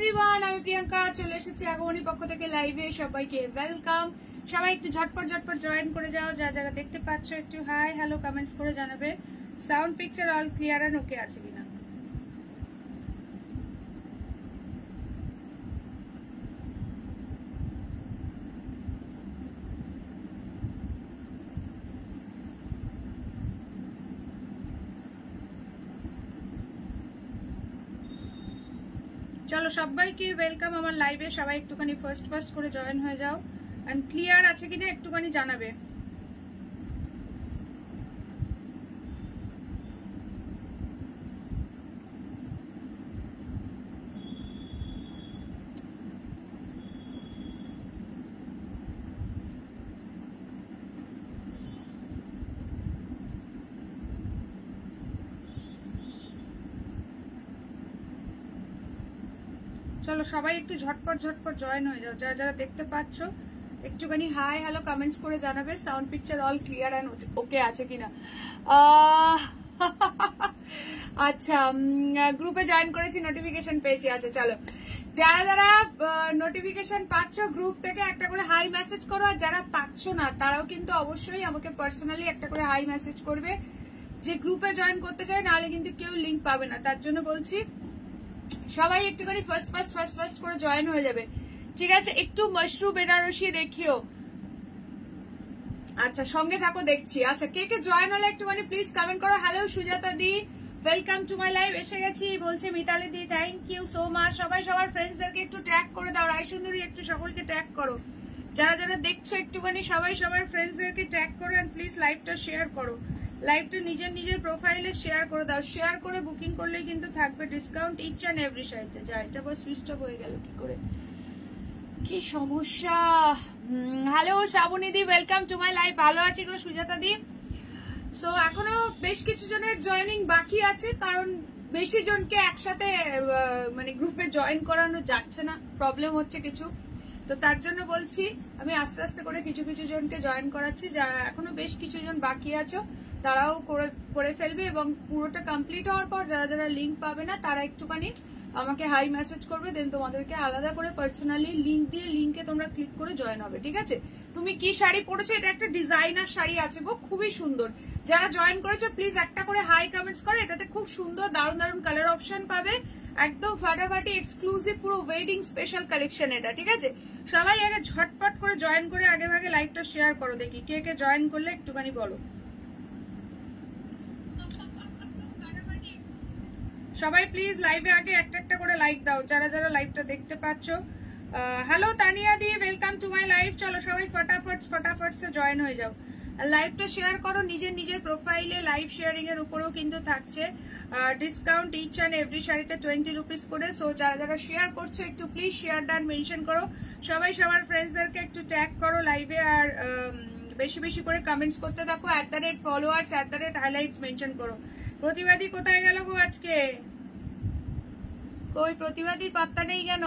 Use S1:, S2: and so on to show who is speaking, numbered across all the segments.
S1: Everyone, আমি প্রিয়াঙ্কা চলে এসেছি আগমনী পক্ষ থেকে লাইভে। সবাইকে ওয়েলকাম। সবাই একটু ঝটপট জয়েন করে যাও। যারা দেখতে পাচ্ছ একটু হাই হ্যালো কমেন্টস করে জানাবে sound picture all clear and okay আছে কিনা। চলো সবাইকে ওয়েলকাম আমার লাইভে। সবাই একটুখানি ফার্স্ট করে জয়েন হয়ে যাও এন্ড ক্লিয়ার আছে কিনা একটুখানি জানাবে। চলো সবাই একটু ঝটপট জয়েন হয়ে যাও। যারা দেখতে পাচ্ছ একটুখানি হাই হ্যালো কমেন্টস করে জানাবে sound picture all clear and okay আছে কিনা। আচ্ছা, গ্রুপে জয়েন করেছি, নোটিফিকেশন পেয়েছি। আচ্ছা চলো, যারা নোটিফিকেশন পাচ্ছ গ্রুপ থেকে একটা করে হাই মেসেজ করো, আর যারা পাচ্ছ না তারাও কিন্তু অবশ্যই আমাকে পার্সোনালি একটা করে হাই মেসেজ করবে যে গ্রুপে জয়েন করতে চাই, নাহলে কিন্তু কেউ লিঙ্ক পাবে না। তার জন্য বলছি সবাই একটুখানি ফার্স্ট করে জয়েন হয়ে যাবে, ঠিক আছে? একটু মাশরুম বেনারসি দেখিও। আচ্ছা সঙ্গে থাকো, দেখছি। আচ্ছা কে জয়েন হলে একটুখানি প্লিজ কমেন্ট করো। Hello Sujata the, welcome to my live. এসে গেছি বলছে মিতালি দি, থ্যাংক ইউ সো মাচ। সবাই সবার ফ্রেন্ডসদেরকে একটু ট্যাগ করে দাও। রায় সুন্দরী একটু সকলকে ট্যাগ করো। যারা দেখছো একটুখানি সবাই সবার ফ্রেন্ডসদেরকে ট্যাগ করো এন্ড প্লিজ লাইভটা শেয়ার করো। লাইভটা নিজের প্রোফাইলে শেয়ার করে দাও। শেয়ার করে বুকিং করলে কিন্তু থাকবে ডিসকাউন্ট ইচ অ্যান্ড এভরি সাইডে। যা এটা আবার সুইচ অফ হয়ে গেল কি করে, কি সমস্যা? হ্যালো শ্রাবণী দি, ওয়েলকাম টু মাই লাইভ। ভালো আছি গো সুজাতা দি। সো এখনো বেশ কিছু জনের জয়েনিং বাকি আছে, কারণ বেশি জনকে একসাথে মানে গ্রুপে জয়েন করানো যাচ্ছে না, প্রবলেম হচ্ছে কিছু। তো তার জন্য বলছি আমি আস্তে করে কিছু জনকে জয়েন করাচ্ছি। যারা এখনো বেশ কিছু জন বাকি আছো তারাও করে ফেলবে, এবং পুরোটা কমপ্লিট হওয়ার পর যারা লিঙ্ক পাবে না তারা একটুখানি আমাকে হাই মেসেজ করবে, দেন তোমাদেরকে আলাদা করে পার্সোনালি লিঙ্ক দিয়ে লিঙ্কে তোমরা ক্লিক করে জয়েন হবে, ঠিক আছে? তুমি কি শাড়ি পরেছো? এটা একটা ডিজাইনার শাড়ি আছে গো, খুবই সুন্দর। যারা জয়েন করেছো প্লিজ একটা করে হাই কমেন্টস করো। এটাতে খুব সুন্দর দারুণ কালার অপশন পাবে, একদম ফাটাফাটি এক্সক্লুসিভ পুরো ওয়েডিং স্পেশাল কালেকশন এটা, ঠিক আছে? সবাই আগে ঝটপট করে জয়েন করে আগে লাইভটা শেয়ার করো। দেখি কে জয়েন করলে একটুখানি বলো। সবাই প্লিজ লাইভে আগে একটা করে লাইক দাও যারা লাইভটা দেখতে পাচ্ছ। Hello Tania the, welcome to my live. চলো সবাই ফটাফট সে জয়েন হয়ে যাও। লাইভটা শেয়ার করো নিজের প্রোফাইলে। লাইভ শেয়ারিং এর উপরেও কিন্তু থাকছে ডিসকাউন্ট ইচ অ্যান্ড এভরি শাড়িতে 20 রুপিস করে। সো যারা শেয়ার করছো একটু প্লিজ শেয়ার ডান মেনশন করো। সবাই সবার ফ্রেন্ডসদেরকে একটু ট্যাগ করো লাইভে, আর বেশি করে কমেন্টস করতে থাকো। @followers @highlights মেনশন করো। প্রতিবাদী কোথায় গেল গো আজকে? কই প্রতিবাদীর পাত্তা নেই কেন?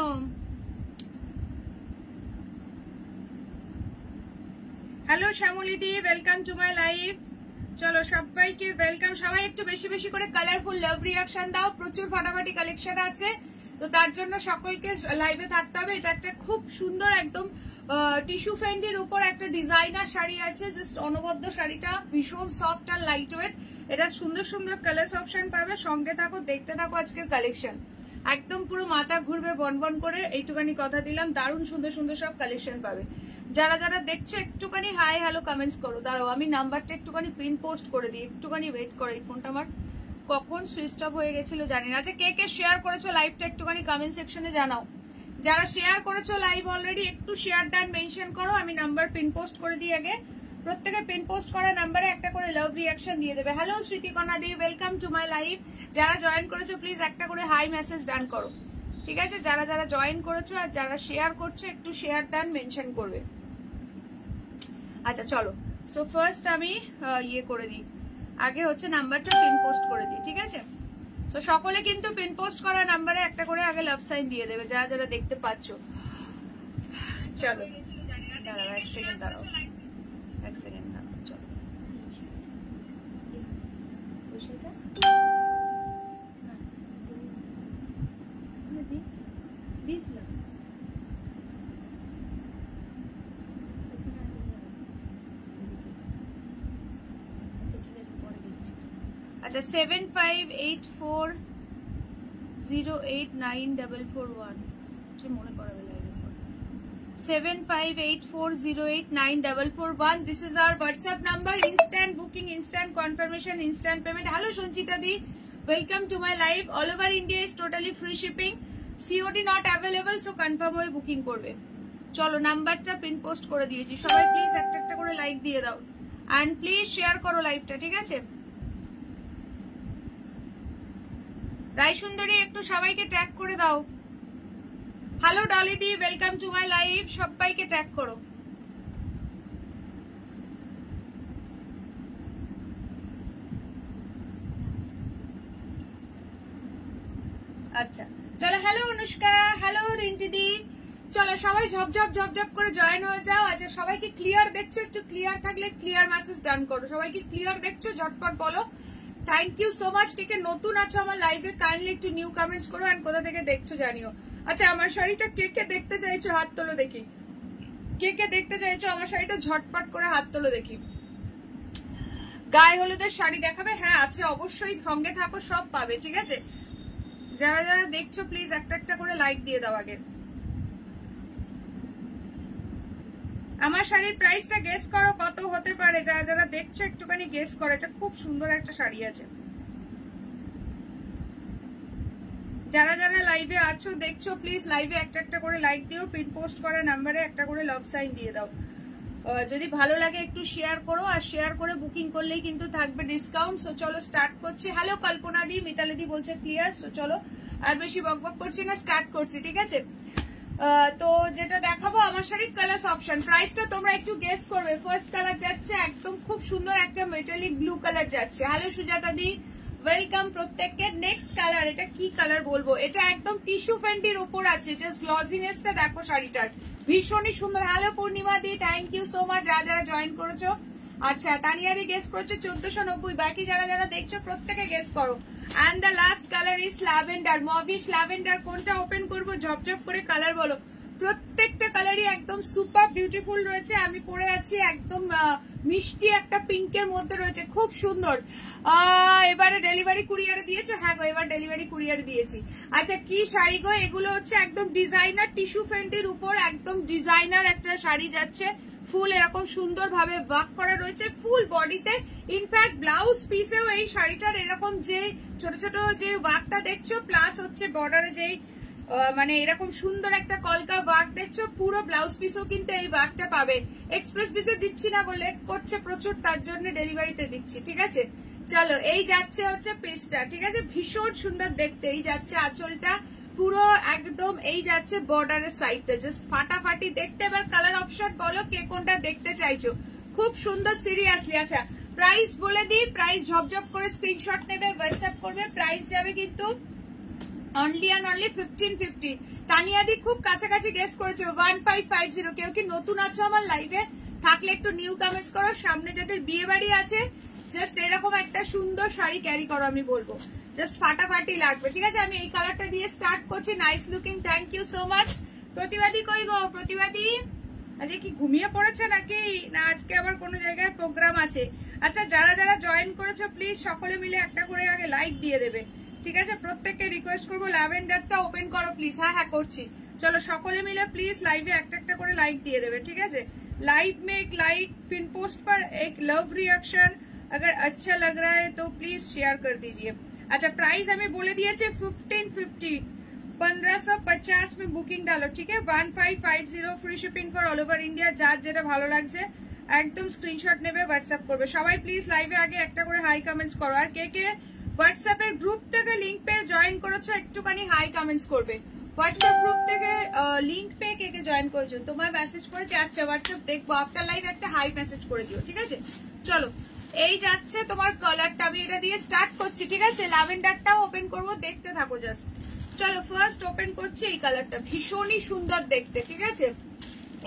S1: হ্যালো শ্যামলী দি, ওয়েলকাম টু মাই লাইভ। চলো সবাইকে ওয়েলকাম। সবাই একটু বেশি করে কালারফুল লাভ রিয়াকশন দাও। প্রচুর ফাটাফাটি কালেকশন আছে, তো তার জন্য সকলকে লাইভে থাকতে হবে। এটা একটা খুব সুন্দর একদম টিস্যু ফ্যান্ডির উপর একটা ডিজাইনার শাড়ি আছে, জাস্ট অনবদ্য। শাড়িটা ভীষণ সফট আর লাইট ওয়েট। এটা সুন্দর কালার অপশন পাবে। সঙ্গে থাকো, দেখতে থাকো আজকের কালেকশন। একদম পুরো মাথা ঘুরবে বন করে, এইটুখানি কথা দিলাম। দারুণ সুন্দর সব কালেকশন পাবে। যারা দেখছো একটুখানি হাই হ্যালো কমেন্টস করো। দাঁড়াও আমি নাম্বারটা একটুখানি পিন পোস্ট করে দিই, একটুখানি ওয়েট করো। এই ফোনটা আমার কখন সুইচ অফ হয়ে গেছিল জানি না। আচ্ছা কে শেয়ার করেছো লাইভটা একটুখানি কমেন্ট সেকশনে জানাও। যারা শেয়ার করেছো লাইভ অলরেডি একটু শেয়ার ডান মেনশন করো। আমি নাম্বার পিন পোস্ট করে দিই আগে। প্রত্যেকে পিন পোস্ট করা নাম্বারে একটা করে লাভ রিয়াকশন দিয়ে দেবে। হ্যালো স্মৃতিকণা দি, ওয়েলকাম টু মাই লাইভ। যারা জয়েন করেছো প্লিজ একটা করে হাই মেসেজ ডান করো, ঠিক আছে? যারা জয়েন করেছো আর যারা শেয়ার করছো একটু শেয়ার ডান মেনশন করবে। আচ্ছা চলো, সো ফার্স্ট আমি ইয়ে করে দিই, আগে হচ্ছে নাম্বারটা পিন পোস্ট করে দিই, ঠিক আছে? তো সকলে কিন্তু পিন পোস্ট করা নাম্বারে একটা করে আগে লাভ সাইন দিয়ে দেবে যারা দেখতে পাচ্ছ। চলো দাঁড়াও এক সেকেন্ড, চলো আচ্ছা 7584089441 মনে করাবে লাইভে 7584089441 this is our WhatsApp number. Instant booking, instant confirmation, instant payment. Hello Sanchita di, welcome to my live. All over India is totally free shipping. COD not available, so confirm hoye booking korbe. চলো নাম্বারটা pin post করে দিয়েছি, সবাই please একটা একটা করে like দিয়ে দাও এন্ড প্লিজ শেয়ার করো লাইভটা, ঠিক আছে? রাই সুন্দরী একটু সবাইকে ট্যাগ করে দাও। Hello Dolly the, welcome to my live, সবাইকে ট্যাগ করো। আচ্ছা চলো, হ্যালো অনুষ্কা, হ্যালো রিন্টি দি, চলো সবাই ঝপঝপ ঝপঝপ করে জয়েন হয়ে যাও। আচ্ছা সবাইকে ক্লিয়ার দেখছো? একটু ক্লিয়ার থাকলে ক্লিয়ার মেসেজ ডান করো। সবাইকে ক্লিয়ার দেখছো ঝটপট বলো। Thank you so much. কে কে নতুন আছো আমার লাইভে কাইন্ডলি একটু নিউ কমেন্টস করো এন্ড কোথা থেকে দেখছো জানিও। আচ্ছা আমার শাড়িটা কে কে দেখতে চাইছো হাত তোলো দেখি। কে কে দেখতে চাইছো আমার শাড়িটা ঝটপট করে হাত তোলো দেখি। গায়ে হলুদের শাড়ি দেখাবে? হ্যাঁ আছে অবশ্যই, সঙ্গে থাকো, সব পাবে, ঠিক আছে? যারা যারা দেখছো প্লিজ একটা একটা করে লাইক দিয়ে দাও আগে। আমার শাড়ির প্রাইসটা গেস করো কত হতে পারে, যারা যারা দেখছো একটুখানি গেস করো। এটা খুব সুন্দর একটা শাড়ি আছে। যারা যারা লাইভে আছো দেখছো প্লিজ লাইভে একটা একটা করে লাইক দিও, পিন পোস্ট করা নাম্বারে একটা করে লাভ সাইন দিয়ে দাও। যদি ভালো লাগে একটু শেয়ার করো, আর শেয়ার করে বুকিং করলেই কিন্তু থাকবে ডিসকাউন্ট। সো চলো স্টার্ট করছি। হ্যালো কল্পনা দি, মিতালি দি বলছে ক্লিয়ার। সো চলো আর বেশি বকবক করছি না, স্টার্ট করছি, ঠিক আছে? তো যেটা দেখাবো আমার শাড়ির কালার অপশন, প্রাইসটা তোমরা একটু গেস করবে। ফার্স্ট কালার যাচ্ছে একদম খুব সুন্দর একটা মেটালিক ব্লু কালার যাচ্ছে। হ্যালো সুজাতা দি, ওয়েলকাম প্রত্যেককে। নেক্সট কালার, এটা কি কালার বলবো, এটা একদম টিস্যু ফ্যান্টির উপর আছে, জাস্ট গ্লসিনেসটা দেখো শাড়িটার, ভীষণই সুন্দর। হ্যালো পূর্ণিমা দি, থ্যাংক ইউ সো মাচ যারা যারা জয়েন করেছো। আচ্ছা তানিয়া দি গেস করেছো 1490, বাকি যারা যারা দেখছো প্রত্যেকে গেস করো। And the last colour is lavender, mauvish lavender. কোনটা ওপেন করবো ঝপঝপ করে কালার বলো। প্রত্যেকটা কালারই একদম সুপার বিউটিফুল রয়েছে। আমি পরে আছি একদম মিষ্টি একটা পিঙ্কের মধ্যে রয়েছে, খুব সুন্দর। এবারে ডেলিভারি কুরিয়ারে দিয়েছো? হ্যাঁ গো এবার ডেলিভারি কুরিয়ারে দিয়েছি। আচ্ছা কি শাড়ি গো এগুলো? হচ্ছে একদম ডিজাইনার টিস্যু ফ্যান্টির উপর একদম ডিজাইনার একটা শাড়ি যাচ্ছে, ফুল এরকম সুন্দর ভাবে ওয়ার্ক করা রয়েছে ফুল বডিতে। ইনফ্যাক্ট ব্লাউজ পিসেও এই শাড়িটার এরকম যে ছোট ছোট যে ওয়ার্কটা দেখছো, প্লাস হচ্ছে বর্ডারে যেই মানে এরকম সুন্দর একটা কলকা ওয়ার্ক দেখছো, পুরো ব্লাউজ পিসও কিন্তু এই ওয়ার্কটা পাবে। এক্সপ্রেস পিসে দিচ্ছি না, লেট করছে প্রচুর, তার জন্য ডেলিভারিতে দিচ্ছি, ঠিক আছে? চলো এই যাচ্ছে হচ্ছে পিসটা, ঠিক আছে? ভীষণ সুন্দর দেখতে। এই যাচ্ছে আঁচলটা পুরো একদম, এই যাচ্ছে বর্ডারের সাইডটা, জাস্ট ফাটাফাটি দেখতে। এবার কালার অপশন বলো কে কোনটা দেখতে চাইছো, খুব সুন্দর সিরিয়াসলি। আচ্ছা প্রাইস বলে দিই, প্রাইস ঝপঝপ করে স্ক্রিনশট নেবে, হোয়াটসঅ্যাপ করবে। প্রাইস যাবে কিন্তু অনলি অ্যান্ড অনলি 1550। তানিয়াদি খুব কাছাকাছি গেস করেছো 1550। কেউ কি নতুন আছো আমার লাইভে থাকলে একটু নিউ কমেন্টস করো। সামনে যাদের বিয়ে বাড়ি আছে জাস্ট এরকম একটা সুন্দর শাড়ি ক্যারি করো, আমি বলবো জাস্ট ফাটাফাটি লাগবে, ঠিক আছে? আমি এই কালারটা দিয়ে স্টার্ট করছি। Nice looking, thank you so much. প্রতিবাদী কই গো প্রতিবাদী? আজকে কি ঘুমিয়ে পড়েছে নাকি, না আজকে আবার কোনো জায়গায় প্রোগ্রাম আছে? আচ্ছা যারা যারা জয়েন করেছো প্লিজ সকলে মিলে একটা করে আগে লাইক দিয়ে দেবে, ঠিক আছে? প্রত্যেককে রিকোয়েস্ট করবো ল্যাভেন্ডারটা ওপেন করো প্লিজ। হ্যাঁ হ্যাঁ করছি। চলো সকলে মিলে প্লিজ লাইভে একটা একটা করে লাইক দিয়ে দেবে, ঠিক আছে? लाइव में एक लाइक, पिन पोस्ट पर एक लव रिएक्शन, अगर अच्छा लग रहा है तो प्लीज शेयर कर दीजिए। अच्छा प्राइस हमें बोले दिए 1550, 1550 में बुकिंग डालो, ठीक है? 1550 free shipping for all over India. যার যেটা ভালো লাগছে একদম স্ক্রিনশট নেবে, হোয়াটসঅ্যাপ করবে। সবাই প্লিজ লাইভে আগে একটা করে হাই কমেন্টস করো। আর কে কে হোয়াটসঅ্যাপের গ্রুপ থেকে লিংক পেয়ে জয়েন করেছো একটুখানি হাই কমেন্টস করবে। হোয়াটসঅ্যাপ গ্রুপ থেকে লিংক পেয়ে কে কে জয়েন করেছো, তোমায় মেসেজ করেছে? আচ্ছা হোয়াটসঅ্যাপ দেখবো, আফটার লাইভ একটা হাই মেসেজ করে দিও, ঠিক আছে? চলো এই যাচ্ছে তোমার কালারটা, আমি এটা দিয়ে স্টার্ট করছি, ঠিক আছে? ল্যাভেন্ডারটাও ওপেন করবো, দেখতে থাকো জাস্ট। চলো ফার্স্ট ওপেন করছি এই কালারটা, ভীষণই সুন্দর দেখতে, ঠিক আছে?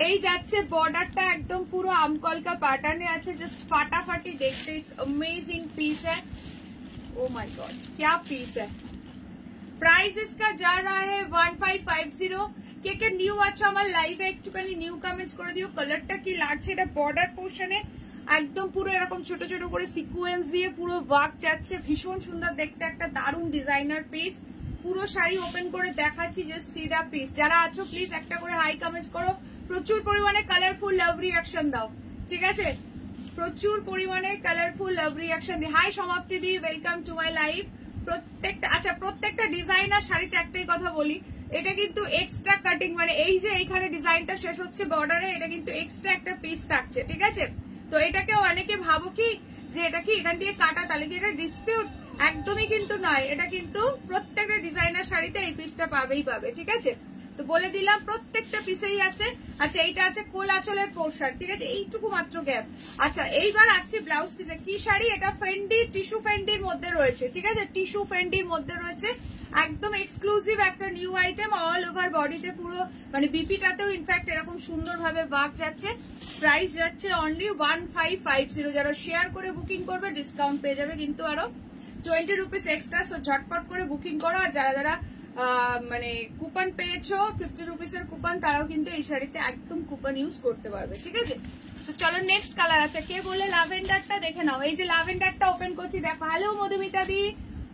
S1: এই যাচ্ছে বর্ডারটা একদম পুরো আমকলকা প্যাটার্নে আছে, জাস্ট ফাটাফাটি দেখতে। इट्स अमेजिंग पीस है, ओ माय गॉड क्या पीस है। प्राइस इसका जा रहा है 1550। কে কে নিউ আছো আমার লাইভে একটুখানি নিউ কমেন্টস করে দিও, কালারটা কি লাগছে। এটা বর্ডার পোর্শনে একদম পুরো এরকম ছোট ছোট করে সিকোয়েন্স দিয়ে পুরো ওয়ার্ক যাচ্ছে, ভীষণ সুন্দর দেখতে, একটা দারুণ ডিজাইনার পিস। পুরো শাড়ি ওপেন করে দেখাচ্ছি, জাস্ট সি দা পিস। যারা আছো প্লিজ একটা করে হাই কমেন্টস করো, প্রচুর পরিমাণে কালারফুল লাভ রিঅ্যাকশন দাও, ঠিক আছে? প্রচুর পরিমাণে কালারফুল লাভ রিঅ্যাকশন দিই। হাই সমাপ্তি দি, ওয়েলকাম টু মাই লাইভ। প্রত্যেকটা আচ্ছা প্রত্যেকটা ডিজাইনার শাড়িতে একটাই কথা বলি, এটা কিন্তু এক্সট্রা কাটিং, মানে এই যে এইখানে ডিজাইনটা শেষ হচ্ছে বর্ডারে, এটা কিন্তু এক্সট্রা একটা পিস থাকছে, ঠিক আছে? তো এটাকে অনেকে ভাবো কি যে এটা কি এখান দিয়ে কাটা, তাহলে কি এটা ডিসপিউট? একদমই কিন্তু নয়, এটা কিন্তু প্রত্যেকটা ডিজাইনার শাড়িতে এই পিসটা পাবেই পাবে, ঠিক আছে? তো বলে দিলাম প্রত্যেকটা পিসেই আছে। আচ্ছা এইটা আছে কোল আঁচলের পোর্শন, ঠিক আছে? এইটুকু মাত্র গ্যাপ। আচ্ছা এইবার আসছি ব্লাউজ পিসে। কি শাড়ি এটা? ফেন্ডি, টিস্যু ফেন্ডির মধ্যে রয়েছে, ঠিক আছে? টিস্যু ফেন্ডির মধ্যে রয়েছে, একদম এক্সক্লুসিভ একটা নিউ আইটেম। অল ওভার বডিতে পুরো মানে বিপিটাতেও ইনফ্যাক্ট এরকম সুন্দরভাবে বাঁক যাচ্ছে। প্রাইস যাচ্ছে অনলি 1550। যারা শেয়ার করে বুকিং করবে ডিসকাউন্ট পেয়ে যাবে কিন্তু আরো 20 রুপিস এক্সট্রা। সো ঝটপট করে বুকিং করো। আর যারা যারা মানে কুপন পেয়েছো 50 রুপিসের কুপন, তারাও কিন্তু এই শাড়িতে একদম কুপন ইউজ করতে পারবে, ঠিক আছে? তো চলো নেক্সট কালার আছে। কে বলে ল্যাভেন্ডারটা দেখে নাও। এই যে ল্যাভেন্ডারটা ওপেন করছি, দেখো। Hello Madhumita the,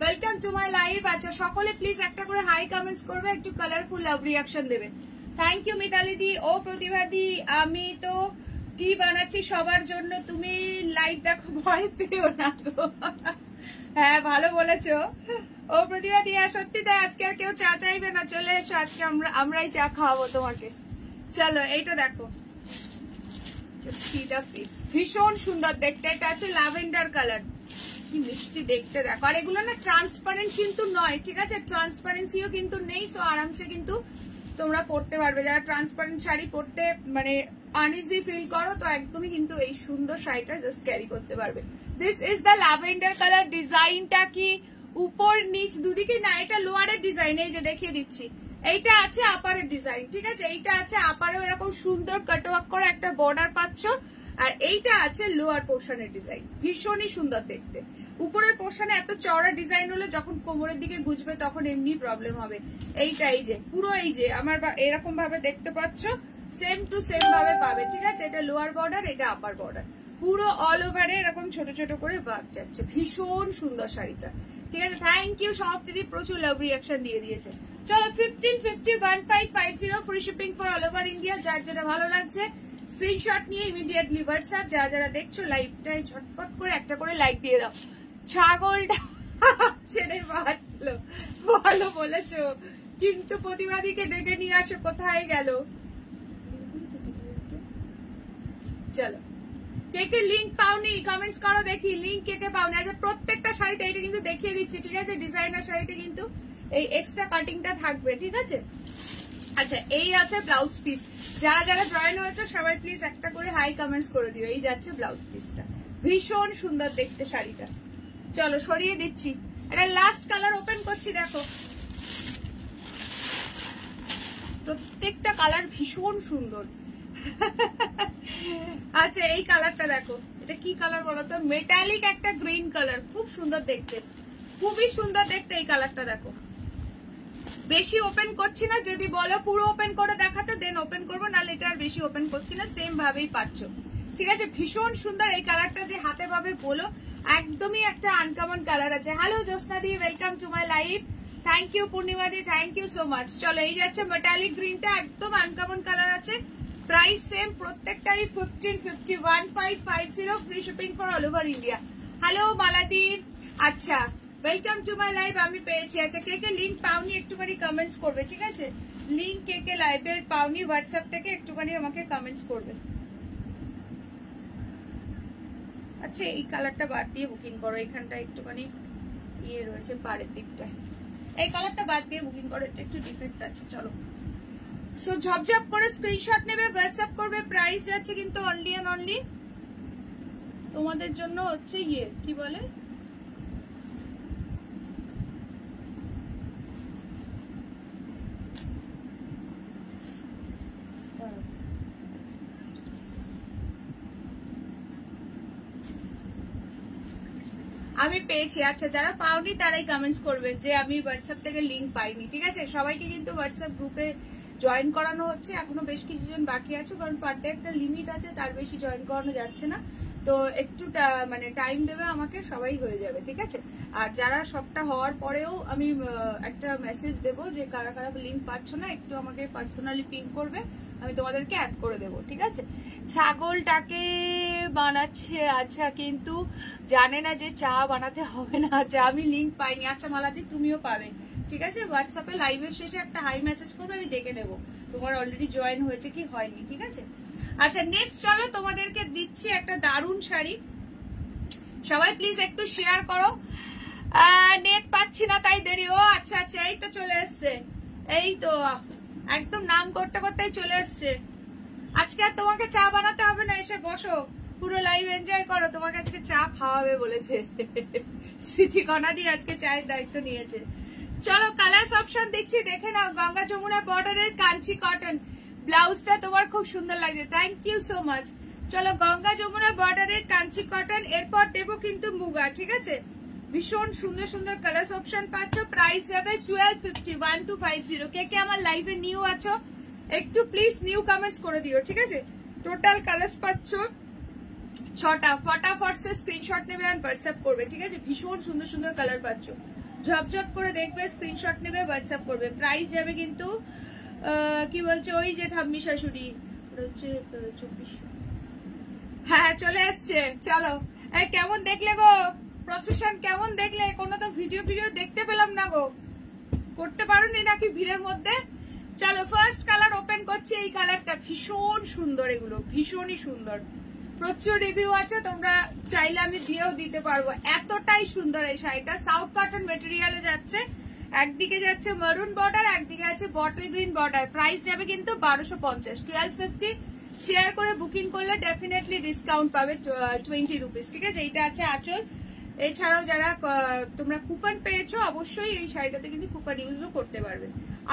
S1: welcome to my live. আচ্ছা সকলে প্লিজ একটা করে হাই কমেন্টস করবে, একটু কালারফুল লাভ রিঅ্যাকশন দেবে। থ্যাংক ইউ মিতালি দি। ও প্রতিভা দি, আমি তো টি বানাচ্ছি সবার জন্য, তুমি লাইভ দেখো, ভয় পেও না তো। হ্যাঁ ভালো বলেছো ও প্রতিভা দিয়া, সত্যি তাই। আজকে আর কেউ চা চাইবে না, চলে এসো, আজকে আমরাই চা খাওয়াবো তোমাকে। চলো এইটা দেখো, ভীষণ সুন্দর দেখতে। এটা আছে ল্যাভেন্ডার কালার, কি মিষ্টি দেখতে দেখো। আর এগুলো না ট্রান্সপারেন্ট কিন্তু নয়, ঠিক আছে? ট্রান্সপারেন্সিও কিন্তু নেই। সো আরামসে কিন্তু তোমরা পরতে পারবে। যারা ট্রান্সপারেন্ট শাড়ি পরতে মানে আনইজি ফিল করো, তো একদমই কিন্তু এই সুন্দর শাড়িটা জাস্ট ক্যারি করতে পারবে। This is the lavender colour. ডিজাইনটা কি উপর নিচ দুদিকে না, এটা লোয়ারের ডিজাইন, এই যে দেখিয়ে দিচ্ছি। এইটা আছে আপারের ডিজাইন, ঠিক আছে? এইটা আছে আপারেও এরকম সুন্দর কাটওয়ার্ক করে একটা বর্ডার পাচ্ছ। আর এইটা আছে লোয়ার পোর্শনের ডিজাইন, ভীষণই সুন্দর দেখতে। উপরের পোর্শনে এত চওড়া ডিজাইন হলে যখন কোমরের দিকে গুজবে তখন এমনি প্রবলেম হবে। এইটা এই যে পুরো এই যে আমার এরকম ভাবে দেখতে পাচ্ছ, সেম টু সেম ভাবে পাবে, ঠিক আছে? এটা লোয়ার বর্ডার, এটা আপার বর্ডার, পুরো অল ওভারে এরকম ছোট ছোট করে বাঁক যাচ্ছে। ভীষণ সুন্দর শাড়িটা, ঠিক আছে? থ্যাংক ইউ সমাপ্তি, প্রচুর লাভ রিঅ্যাকশন দিয়ে দিয়েছে। চলো 1550 free shipping for all over India. যার যেটা ভালো লাগছে স্ক্রিনশট নিয়ে ইমিডিয়েটলি হোয়াটসঅ্যাপ। যারা যারা দেখছো লাইভটাই ঝটপট করে একটা করে লাইক দিয়ে দাও। ছাগলটা ছেড়ে বাঁচলো, ভালো বলেছো, কিন্তু প্রতিবাদীকে ডেকে নিয়ে আসো, কোথায় গেল? চলো কে কে লিঙ্ক পাওনি কমেন্টস করো দেখি, লিঙ্ক কে কে পাওনি। আচ্ছা প্রত্যেকটা শাড়িতে এটা কিন্তু দেখিয়ে দিচ্ছি, ঠিক আছে? ডিজাইনার শাড়িতে কিন্তু এই এক্সট্রা কাটিংটা থাকবে, ঠিক আছে? আচ্ছা এই আছে ব্লাউজ পিস। যারা যারা জয়েন হয়েছে সবাই প্লিজ একটা করে হাই কমেন্টস করে দিও। এই যাচ্ছে ব্লাউজ পিসটা, ভীষণ সুন্দর দেখতে শাড়িটা। চলো সরিয়ে দিচ্ছি, এটা লাস্ট কালার ওপেন করছি। দেখো প্রত্যেকটা কালার ভীষণ সুন্দর। আচ্ছা এই কালারটা দেখো, এটা কি কালার বলতো? মেটালিক একটা গ্রিন কালার, খুব সুন্দর দেখতে, খুবই সুন্দর দেখতে এই কালারটা দেখো। বেশি ওপেন করছি না, যদি বলো পুরো ওপেন করে দেখাতে দেন ওপেন করবো, নাহলে এটা আর বেশি ওপেন করছি না, সেম ভাবেই পাচ্ছ, ঠিক আছে? ভীষণ সুন্দর এই কালারটা, যে হাতে পাবে বলো, একদমই একটা আনকমন কালার আছে। হ্যালো জ্যোৎস্না দি, welcome to my live. Thank you Purnima দি, থ্যাংক ইউ সো মাচ। চলো এই যাচ্ছে মেটালিক গ্রিনটা, একদম আনকমন কালার আছে। প্রাইস সেম প্রত্যেকটারই 1550 1550 free shipping for all over India. Hello মালাদি, আচ্ছা ওয়েলকাম টু মাই লাইভ। আমি পেয়েছি। আচ্ছা কে কে লিঙ্ক পাওনি একটুখানি কমেন্টস করবে, ঠিক আছে? লিঙ্ক কে কে লাইভের পাওনি হোয়াটসঅ্যাপ থেকে একটুখানি আমাকে কমেন্টস করবে। আচ্ছা এই কালারটা বাদ দিয়ে বুকিং করো, এখানটা একটুখানি ইয়ে রয়েছে পাড়ের দিকটায়, এই কালারটা বাদ দিয়ে বুকিং করো, এটা একটু ডিফেক্ট আছে। চলো সো ঝপঝপ করে স্ক্রিনশট নেবে, হোয়াটসঅ্যাপ করবে। প্রাইস যাচ্ছে কিন্তু অনলি অ্যান্ড অনলি তোমাদের জন্য হচ্ছে ইয়ে কি বলে, আমি পেয়েছি। আচ্ছা যারা পাওনি তারাই কমেন্টস করবে যে আমি হোয়াটসঅ্যাপ থেকে লিঙ্ক পাইনি, ঠিক আছে? সবাইকে কিন্তু হোয়াটসঅ্যাপ গ্রুপে জয়েন করানো হচ্ছে, এখনো বেশ কিছুজন বাকি আছে, কারণ পার ডে একটা লিমিট আছে, তার বেশি জয়েন করানো যাচ্ছে না। তো একটু মানে টাইম দেবে আমাকে, সবাই হয়ে যাবে, ঠিক আছে। আর যারা সবটা হওয়ার পরেও আমি একটা মেসেজ দেবো যে কারা কারা লিঙ্ক পাচ্ছ না, একটু আমাকে পার্সোনালি পিং করবে, আমি তোমাদেরকে অ্যাড করে দেবো, ঠিক আছে। ছাগলটাকে বানাচ্ছে, আচ্ছা, কিন্তু জানে না যে চা বানাতে হবে না। আচ্ছা, আমি লিঙ্ক পাইনি। আচ্ছা মালাদি, তুমিও পাবে, ঠিক আছে। হোয়াটসঅ্যাপে লাইভের শেষে একটা হাই মেসেজ করবে, আমি দেখে নেবো তোমার অলরেডি জয়েন হয়েছে কি হয়নি, ঠিক আছে। আচ্ছা নেক্সট চলো তোমাদেরকে দিচ্ছি একটা দারুণ শাড়ি। সবাই প্লিজ একটু শেয়ার করো। নেট পাচ্ছি না তাই দেরি। ও আচ্ছা আচ্ছা, এই তো চলে এসছে, এই তো একদম নাম করতে করতেই চলে এসছে। আজকে আর তোমাকে চা বানাতে হবে না, এসে বসো, পুরো লাইভ এনজয় করো। তোমাকে আজকে চা খাওয়াবে বলেছে স্মৃতিকণা দিয়ে, আজকে চায়ের দায়িত্ব নিয়েছে। চলো কালার অপশন দিচ্ছি, দেখে নাও। গঙ্গা যমুনা বর্ডারের কাঞ্চি কটন, ব্লাউজটা তোমার খুব সুন্দর লাগছে, থ্যাংক ইউ সো মাচ। চলো গঙ্গা যমুনা বর্ডারের কাঞ্চি কটন, এরপর দেবো কিন্তু মুগা, ঠিক আছে। ভীষণ সুন্দর সুন্দর কালার অপশন পাচ্ছ, প্রাইস যাবে 1250, 1250। কে কে আমার লাইভে নিউ আছো একটু প্লিজ নিউ কমেন্টস করে দিও, ঠিক আছে। টোটাল কালার পাচ্ছ 6টা, ফটাফট সে স্ক্রিনশট নেবে আর হোয়াটসঅ্যাপ করবে, ঠিক আছে। ভীষণ সুন্দর সুন্দর কালার পাচ্ছ, ঝপঝপ করে দেখবে, স্ক্রিনশট নেবে, হোয়াটসঅ্যাপ করবে। প্রাইস যাবে কিন্তু কি বলছে ওই যে ঠাম্মি শাশুড়ি, হচ্ছে 2400। হ্যাঁ চলে এসছে। চলো কেমন দেখলে গো প্রসেশন, কেমন দেখলে? কোনো তো ভিডিও দেখতে পেলাম না গো, করতে পারোনি নাকি ভিড়ের মধ্যে? চলো ফার্স্ট কালার ওপেন করছি, এই কালারটা ভীষণ সুন্দর, এগুলো ভীষণই সুন্দর, প্রচুর রিভিউ আছে, তোমরা চাইলে আমি দিয়েও দিতে পারবো, এতটাই সুন্দর এই শাড়িটা। সাউথ কটন মেটেরিয়ালে যাচ্ছে, একদিকে যাচ্ছে মারুন বর্ডার, একদিকে আছে বটল গ্রিন বর্ডার। প্রাইস যাবে কিন্তু 1250, 1250। শেয়ার করে বুকিং করলে ডেফিনেটলি ডিসকাউন্ট পাবে 20 রুপিস, ঠিক আছে। এইটা আছে আঁচল। এছাড়াও যারা তোমরা কুপন পেয়েছো, অবশ্যই এই শাড়িটাতে কিন্তু কুপন ইউজও করতে পারবে,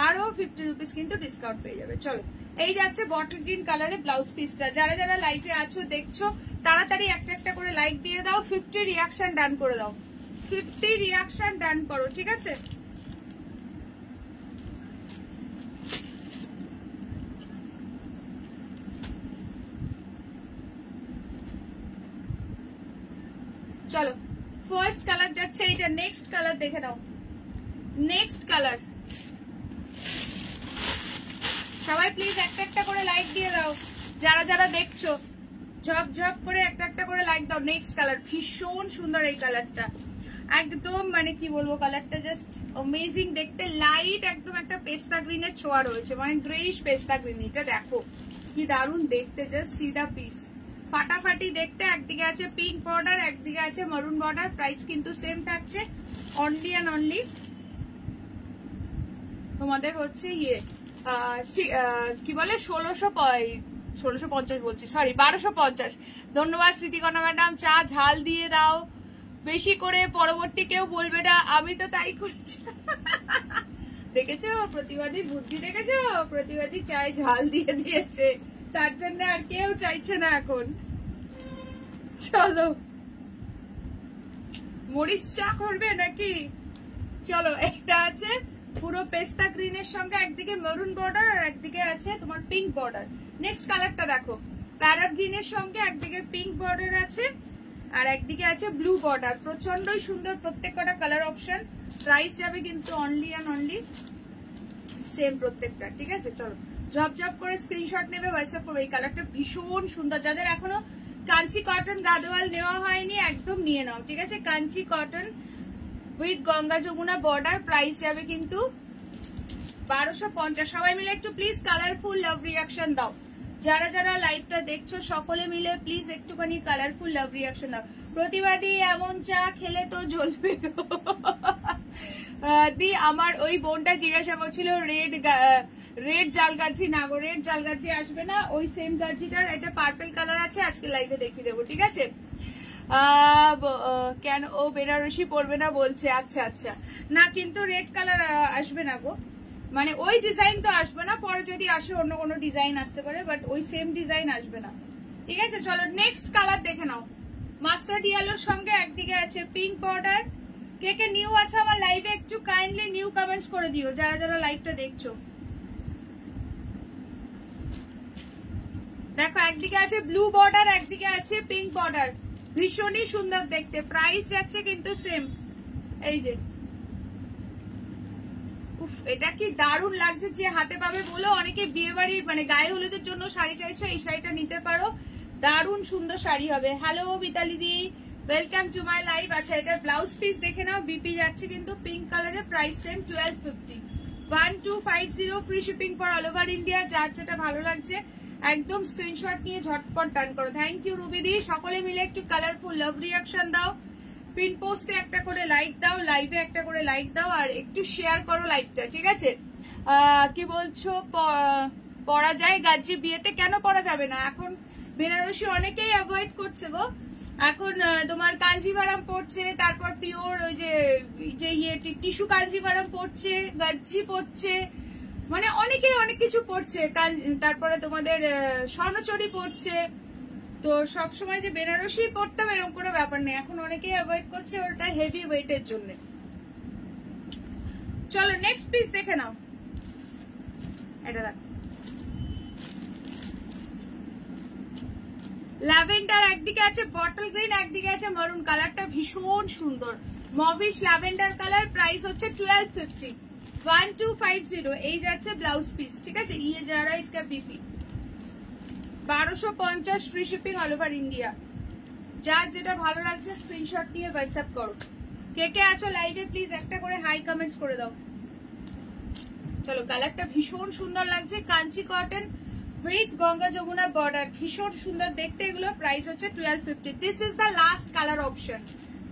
S1: আরো 50 রুপিস কিন্তু ডিসকাউন্ট পেয়ে যাবে। চলো এই যাচ্ছে বটল গ্রিন কালারে ব্লাউজ পিসটা। যারা যারা লাইভে আছো দেখছো, তাড়াতাড়ি একটা একটা করে লাইক দিয়ে দাও, 50 রিয়াকশন ডান করে দাও, 50 রিয়াকশন ডান করো, ঠিক আছে। চলো ফার্স্ট কালার যাচ্ছে এইটা, নেক্সট কালার দেখে নাও, নেক্সট কালার। সবাই প্লিজ একটা একটা করে লাইক দিয়ে দাও, যারা যারা দেখছো ঝপ ঝপ করে একটা একটা করে লাইক দাও। নেক্সট কালার ভীষণ সুন্দর, এই কালারটা একদম মানে কি বলবো, কালারটা জাস্ট অ্যামেজিং দেখতে, লাইট একদম একটা পেস্তা গ্রিনের ছোঁয়া রয়েছে, মানে গ্রেইশ পেস্তা গ্রিন। এটা দেখো কি দারুণ দেখতে, জাস্ট সি দা পিস, ফাটাফাটি দেখতে। একদিকে আছে পিঙ্ক বর্ডার, একদিকে আছে মারুন বর্ডার। প্রাইস কিন্তু সেম থাকছে, অনলি অ্যান্ড অনলি তোমাদের হচ্ছে ইয়ে কি বলে 1650 বলছি, সরি 1250। ধন্যবাদ স্মৃতিকণা ম্যাডাম। চা ঝাল দিয়ে দাও বেশি করে, পরবর্তী কেউ বলবে না, আমি তো তাই করছি। দেখেছো প্রতিবাদী বুদ্ধি, দেখেছো প্রতিবাদী চায় ঝাল দিয়ে দিয়েছে, তার জন্য আর কেউ চাইছে না এখন। চলো মরিচ চা করবে নাকি? চলো একটা আছে পুরো পেস্তা গ্রিনের সঙ্গে, একদিকে মেরুন বর্ডার আর একদিকে আছে তোমার পিঙ্ক বর্ডার। নেক্সট কালারটা দেখো, প্যারট গ্রিনের সঙ্গে একদিকে পিঙ্ক বর্ডার আছে আর একদিকে আছে ব্লু বর্ডার। প্রচন্ডই সুন্দর প্রত্যেকটা কালার অপশন। প্রাইস যাবে কিন্তু অনলি অ্যান্ড অনলি সেম প্রত্যেকটা, ঠিক আছে। চলো ঝপঝপ করে স্ক্রিনশট নেবে, হোয়াটসঅ্যাপ করবে। এই কালারটা ভীষণ সুন্দর, যাদের এখনো কাঞ্চি কটন গাদোয়াল নেওয়া হয়নি একদম নিয়ে নাও, ঠিক আছে। Kanchi cotton with Ganga Jamuna border, price যাবে কিন্তু 1250। সবাই মিলে একটু প্লিজ কালারফুল লাভ রিয়াকশন দাও, যারা যারা লাইভটা দেখছো সকলে মিলে প্লিজ একটুখানি কালারফুল লাভ রিয়াকশন দাও। প্রতিবাদী এমন চা খেলে তো জ্বলবে। দি আমার ওই বোনটা জিজ্ঞাসা করছিল রেড জালগাছি, না গো রেড জালগাছি আসবে না, ওই সেম গাছিটার একটা পার্পল কালার আছে, আজকে লাইভে দেখিয়ে দেবো, ঠিক আছে। কেন ও বেনারসি পরবে না বলছে, আচ্ছা আচ্ছা, না কিন্তু রেড কালার আসবে না গো, মানে ওই ডিজাইন তো আসবে না, পরে যদি আসে অন্য কোনো ডিজাইন আসতে পারে, বাট ওই সেম ডিজাইন আসবে না, ঠিক আছে। চলো নেক্সট কালার দেখে নাও, মাস্টার্ড ইয়েলোর সঙ্গে একদিকে আছে পিঙ্ক বর্ডার। কে কে নিউ আছো আমার লাইভে একটু কাইন্ডলি নিউ কমেন্টস করে দিও, যারা যারা লাইভটা দেখছো। একদিকে আছে ব্লু বর্ডার, একদিকে আছে পিঙ্ক বর্ডার, ভীষণই সুন্দর দেখতে। প্রাইস যাচ্ছে কিন্তু সেম। এই যে এটা কি দারুণ লাগছে, যে হাতে পাবে বলো। অনেকে বিয়ে বাড়ির মানে গায়ে হলুদের জন্য শাড়ি চাইছো, এই শাড়িটা নিতে পারো, দারুণ সুন্দর শাড়ি হবে। হ্যালো মিতালি দি, ওয়েলকাম টু মাই লাইভ। আচ্ছা এটার ব্লাউজ পিস দেখে নাও, বিপি যাচ্ছে কিন্তু পিঙ্ক কালারের, price same 1250, 1250, free shipping for all over India. যার যেটা ভালো লাগছে একদম স্ক্রিনশট নিয়ে ঝটপট ডান করো। থ্যাংক ইউ রুবি দি। সকলে মিলে একটু কালারফুল লাভ রিয়াকশন দাও, পিন পোস্টে একটা করে লাইক দাও, লাইভে একটা করে লাইক দাও, আর একটু শেয়ার করো লাইভটা, ঠিক আছে? কি বলছো, পরা যায় গাজি বিয়েতে? কেন পরা যাবে না? এখন বেনারসি অনেকেই অ্যাভয়েড করছে গো। এখন তোমার কাঞ্জিভারাম পড়ছে, তারপর পিওর ওই যে টিস্যু কাঞ্জিভারাম পড়ছে, গাজি পড়ছে, মানে অনেকেই অনেক কিছু পড়ছে। তারপরে তোমাদের স্বর্ণচরী পড়ছে। তো সবসময় যে বেনারসি পড়তাম এরকম কোনো ব্যাপার নেই, এখন অনেকেই অ্যাভয়েড করছে ওটা হেভি ওয়েটের জন্য। চলো নেক্সট পিস দেখে নাও। এটা দেখ, ল্যাভেন্ডার, একদিকে আছে বটল গ্রিন, একদিকে আছে মারুন। কালারটা ভীষণ সুন্দর, মভিশ ল্যাভেন্ডার কালার। প্রাইস হচ্ছে 1250, 1250। এই যাচ্ছে ব্লাউজ পিস, ঠিক আছে? ইয়ে যা রা ইসকা বিপি 1250, free shipping all over India. যার যেটা ভালো লাগছে স্ক্রিনশট নিয়ে হোয়াটসঅ্যাপ করো। কে কে আছো লাইভে প্লিজ একটা করে হাই কমেন্টস করে দাও। চলো, কালারটা ভীষণ সুন্দর লাগছে, Kanchi cotton with Ganga Jamuna border, ভীষণ সুন্দর দেখতে এগুলো। প্রাইস হচ্ছে 1250। This is the last colour option,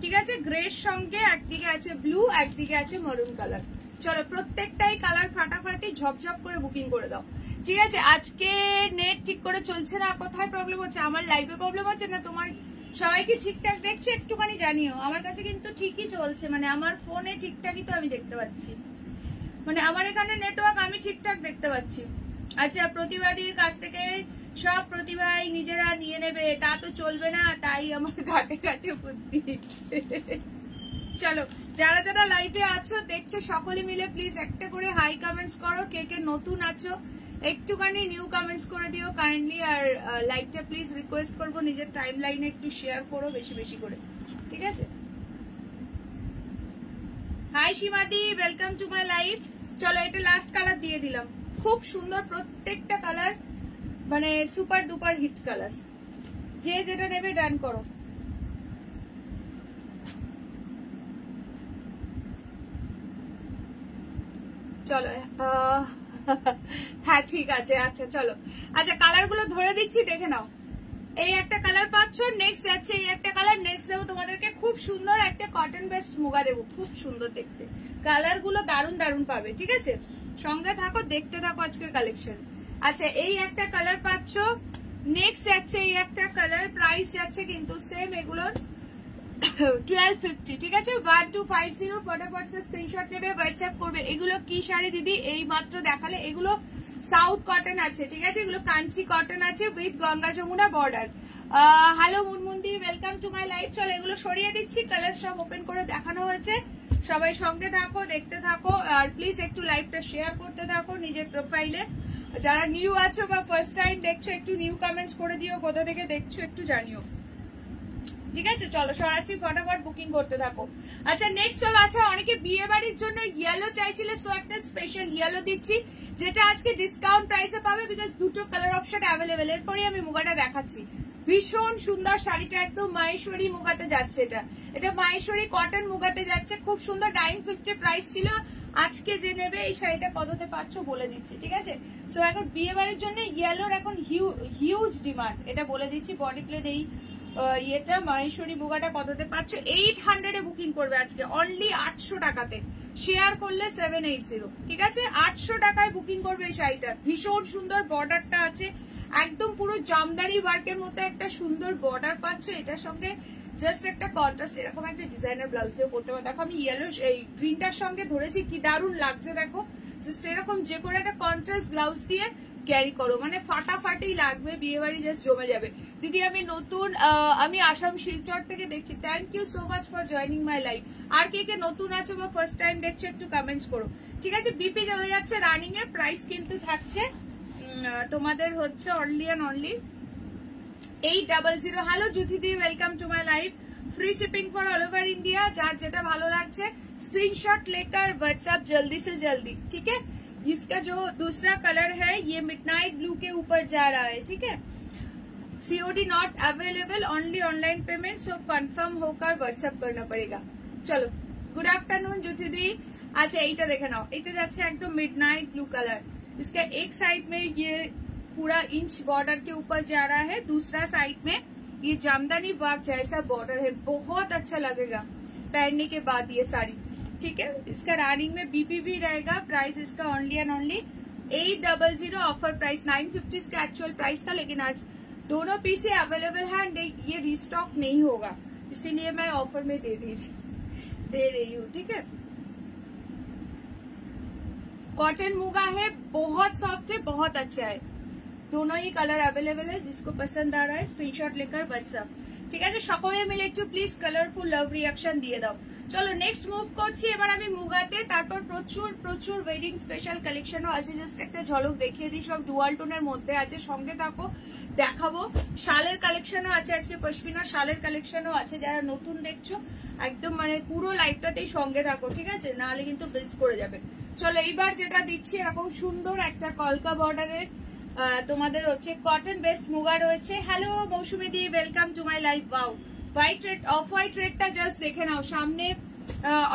S1: ঠিক আছে? গ্রের সঙ্গে একদিকে আছে ব্লু, একদিকে আছে মারুন কালার। চলো প্রত্যেকটাই কালার ফাটাফাটি ঝপঝপ করে বুকিং করে দাও, ঠিক আছে? আজকে নেট ঠিক করে চলছে না, কোথায় প্রবলেম হচ্ছে? আমার লাইভে প্রবলেম হচ্ছে না তোমার? সবাই কি ঠিকঠাক দেখছো একটুখানি জানিও। আমার কাছে কিন্তু ঠিকই চলছে, মানে আমার ফোনে ঠিকঠাকই তো আমি দেখতে পাচ্ছি, মানে আমার এখানে নেটওয়ার্ক আমি ঠিকঠাক দেখতে পাচ্ছি। আচ্ছা, প্রতিবাদীর কাছ থেকে সব প্রতিভাই নিজেরা নিয়ে নেবে তা তো চলবে না, তাই আমার ঘাটে ঘাটে বুদ্ধি। চলো, যারা যারা লাইভে আছো দেখছো সকলে মিলে প্লিজ একটা করে হাই কমেন্টস করো। কে কে নতুন আছো একটুখানি নিউ কমেন্টস করে দিও কাইন্ডলি। আর লাইভটা প্লিজ রিকোয়েস্ট করবো নিজের টাইম লাইনে একটু শেয়ার করো বেশি বেশি করে, ঠিক আছে? হাই সীমাদি, ওয়েলকাম টু মাই লাইভ। চলো, এটা লাস্ট কালার দিয়ে দিলাম, খুব সুন্দর প্রত্যেকটা কালার, মানে সুপার ডুপার হিট কালার। যে যেটা নেবে ডান করো। চলো, হ্যাঁ ঠিক আছে। আচ্ছা চলো, আচ্ছা কালার গুলো ধরে দিচ্ছি, দেখে নাও। এই একটা কালার পাচ্ছ, নেক্সট যাচ্ছে এই একটা কালার, নেক্সট দেবো তোমাদেরকে খুব সুন্দর একটা কটন বেস্ট মুগা দেবো, খুব সুন্দর দেখতে। কালার গুলো দারুণ দারুণ পাবে, ঠিক আছে? সঙ্গে থাকো, দেখতে থাকো আজকের কালেকশন। আচ্ছা, এই একটা কালার পাচ্ছ, নেক্সট যাচ্ছে এই একটা কালার। প্রাইস যাচ্ছে কিন্তু সেম এগুলোর 1250, ঠিক আছে? 1250। ফটাফট স্ক্রিনশট নেবে, হোয়াটসঅ্যাপ করবে। এগুলো কি শাড়ি দিদি? এই মাত্র দেখালে, এগুলো সাউথ কটন আছে, ঠিক আছে? এগুলো কাঞ্চি কটন আছে with Ganga Jamuna border. Hello মুনমুন্দি, ওয়েলকাম টু মাই লাইভ। চলো, এগুলো সরিয়ে দিচ্ছি, কালার সব ওপেন করে দেখানো হয়েছে। সবাই সঙ্গে থাকো, দেখতে থাকো, আর প্লিজ একটু লাইভটা শেয়ার করতে থাকো নিজের প্রোফাইলে। যারা নিউ আছো বা ফার্স্ট টাইম দেখছো একটু নিউ কমেন্টস করে দিও, কোথা থেকে দেখছো একটু জানিও, ঠিক আছে? চলো সরাচ্ছি, ফটাফট বুকিং করতে থাকো। আচ্ছা নেক্সট চলো, আচ্ছা অনেকে বিয়ে বাড়ির জন্য ইয়েলো চাইছিলে, সো একটা স্পেশাল ইয়েলো দিচ্ছি যেটা আজকে ডিসকাউন্ট প্রাইসে পাবে, বিকজ দুটো কালার অপশন অ্যাভেলেবেল। এরপরে আমি মুগাটা দেখাচ্ছি, ভীষণ সুন্দর শাড়িটা, একদম মাহেশ্বরী মুগাতে যাচ্ছে। এটা মাহেশ্বরী কটন মুগাতে যাচ্ছে, খুব সুন্দর। 950 প্রাইস ছিল। আজকে যে নেবে এই শাড়িটা কততে পাচ্ছ বলে দিচ্ছি, ঠিক আছে? সো এখন বিয়ে বাড়ির জন্য ইয়েলোর এখন হিউজ ডিমান্ড, এটা বলে দিচ্ছি। বডি প্লেন এই ইয়েটা মাহেশ্বরী মুগাটা কততে পাচ্ছ? 800 বুকিং করবে আজকে, অনলি 800 টাকাতে। শেয়ার করলে 780, ঠিক আছে? 800 টাকায় বুকিং করবে এই শাড়িটা। ভীষণ সুন্দর বর্ডারটা আছে, একদম পুরো জামদানি ওয়ার্কের মতো একটা সুন্দর বর্ডার পাচ্ছ। এটার সঙ্গে জাস্ট একটা কন্ট্রাস্ট এরকম একটা ডিজাইনার ব্লাউজ দিয়ে পরতে পারো। দেখো আমি ইয়েলো এই গ্রিনটার সঙ্গে ধরেছি, কি দারুণ লাগছে দেখো। জাস্ট এরকম যে করে একটা কন্ট্রাস্ট ব্লাউজ দিয়ে ক্যারি করো, মানে ফাটাফাটি লাগবে, বিয়ে বাড়ি জাস্ট জমে যাবে। দিদি আমি নতুন, আমি আসাম শিলচর থেকে দেখছি। Thank you so much for joining my live. আর কে কে নতুন আছো বা ফার্স্ট টাইম দেখছো একটু কমেন্টস করো, ঠিক আছে? বিপি চলে যাচ্ছে রানিং এর। প্রাইস কিন্তু থাকছে তোমাদের হচ্ছে অনলি অ্যান্ড অনলি 800। হ্যালো জ্যোতিদি, welcome to my live. Free shipping for all over India. जार जेटा भालो लागছে स्क्रीनशॉट लेकर व्हाट्सएप जल्दी से जल्दी, ठीक है। इसका जो दूसरा कलर है ये मिडनाइट ब्लू के ऊपर जा रहा है, ठीक है। COD not available, only online payment, so confirm होकर व्हाट्सएप करना पड़ेगा। चलो गुड आफ्टरनून ज्योतिदी। अच्छा এইটা দেখে নাও, এটা যাচ্ছে একদম मिडनाइट ब्लू कलर। इसका एक साइड में ये पूरा इंच बॉर्डर के ऊपर जा रहा है, दूसरा साइड में ये जामदानी वर्क जैसा बॉर्डर है। बहुत अच्छा लगेगा पहनने के बाद ये साड़ी, ठीक है। इसका रनिंग में बीपी भी रहेगा। प्राइस इसका only and only 800। Offer price 950 इसका एक्चुअल प्राइस था, लेकिन आज दोनों पीस अवेलेबल है, ये रिस्टॉक नहीं होगा, इसीलिए मैं ऑफर में दे रही हूँ, ठीक है। कॉटन मुगा है, बहुत सॉफ्ट है, बहुत अच्छा है। दोनों ही कलर अवेलेबल है, जिसको पसंद आ रहा है स्क्रीनशॉट लेकर व्हाट्सएप, ठीक है। সকলে মিলে একটু প্লিজ কালারফুল লাভ রিঅ্যাকশন দিয়ে দাও। চলো নেক্সট মুভ করছি এবার আমি মুগাতে, তারপর প্রচুর প্রচুর ওয়েডিং স্পেশাল কালেকশনও আছে। জাস্ট একটা ঝলক দেখিয়ে দিই, সব ডুয়াল টোনের মধ্যে আছে, সঙ্গে থাকো দেখাবো। শালের কালেকশনও আছে আজকে, পশমিনা শালের কালেকশনও আছে। যারা নতুন দেখছো একদম মানে পুরো লাইভটাতেই সঙ্গে থাকো, ঠিক আছে, নাহলে কিন্তু মিস করে যাবে। চলো এইবার যেটা দিচ্ছি এরকম সুন্দর একটা কলকা বর্ডারের তোমাদের হচ্ছে কটন বেস্ট মুগা রয়েছে। হ্যালো মৌসুমী দি, welcome to my live. Wow, white red, off white রেডটা জাস্ট দেখে নাও। সামনে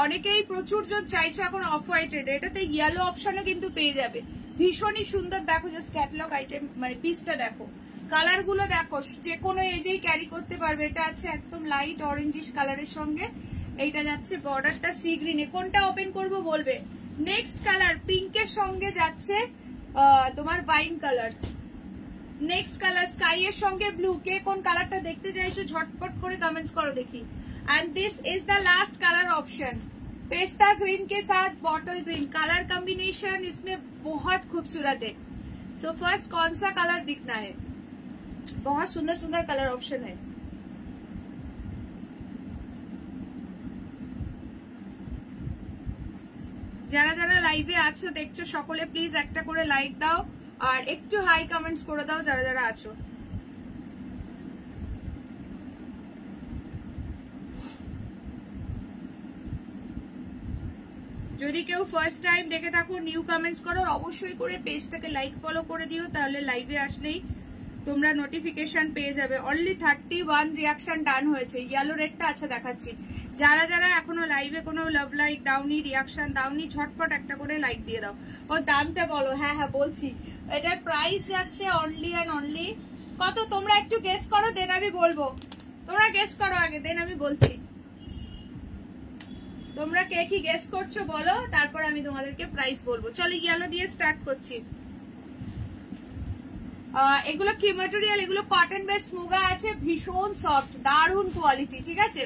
S1: অনেকেই প্রচুর জন চাইছে এখন অফ হোয়াইট রেড, এটাতে ইয়েলো অপশনও কিন্তু পেয়ে যাবে। ভীষণই সুন্দর, দেখো জাস্ট ক্যাটালগ আইটেম, মানে পিসটা দেখো, কালার গুলো দেখো, যে কোনো এজেই ক্যারি করতে পারবে। এটা আছে একদম লাইট অরেঞ্জিশ কালারের সঙ্গে, এইটা যাচ্ছে বর্ডারটা সি গ্রিনে। কোনটা ওপেন করবো বলবে। নেক্সট কালার পিঙ্কের সঙ্গে যাচ্ছে তোমার wine colour. Next colour sky এর সঙ্গে ব্লু। কে কোন কালারটা দেখতে চাইছো ঝটপট করে কমেंट्स करो देखी। And this is the last colour option, pista green के साथ बॉटल ग्रीन। कलर कॉम्बिनेशन इसमें बहुत खूबसूरत है। सो फर्स्ट कौन सा कलर दिखना है, बहुत सुंदर सुंदर कलर ऑप्शन है। যারা যারা লাইভে আছো দেখছো সকলে প্লিজ একটা করে লাইক দাও আর একটু হাই কমেন্টস করে দাও যারা যারা আছো। যদি কেউ ফার্স্ট টাইম দেখে থাকো নিউ কমেন্টস করো, অবশ্যই করে পেজটাকে লাইক ফলো করে দিও, তাহলে লাইভে আসলেই তোমরা নোটিফিকেশন পেয়ে যাবে। অনলি 31 রিঅ্যাকশন ডান হয়েছে। ইয়েলো রেডটা আচ্ছা দেখাচ্ছি। যারা যারা এখনো লাইভে কোনো লাভ লাইক দাওনি, রিঅ্যাকশন দাওনি, ঝটপট একটা করে লাইক দিয়ে দাও। ও দামটা বলো। হ্যাঁ হ্যাঁ বলছি, এটার প্রাইস যাচ্ছে অনলি এন্ড অনলি কত, তোমরা একটু গেস করো দেন আমি বলবো। তোমরা গেস করো আগে, দেন আমি বলছি। তোমরা কে কি গেস করছো বলো, তারপর আমি তোমাদেরকে প্রাইস বলবো। চলো ইয়েলো দিয়ে স্টার্ট করছি। এগুলো কি ম্যাটেরিয়াল, এগুলো কটন বেস্ট মুগা আছে, ভীষণ সফট, দারুণ কোয়ালিটি, ঠিক আছে।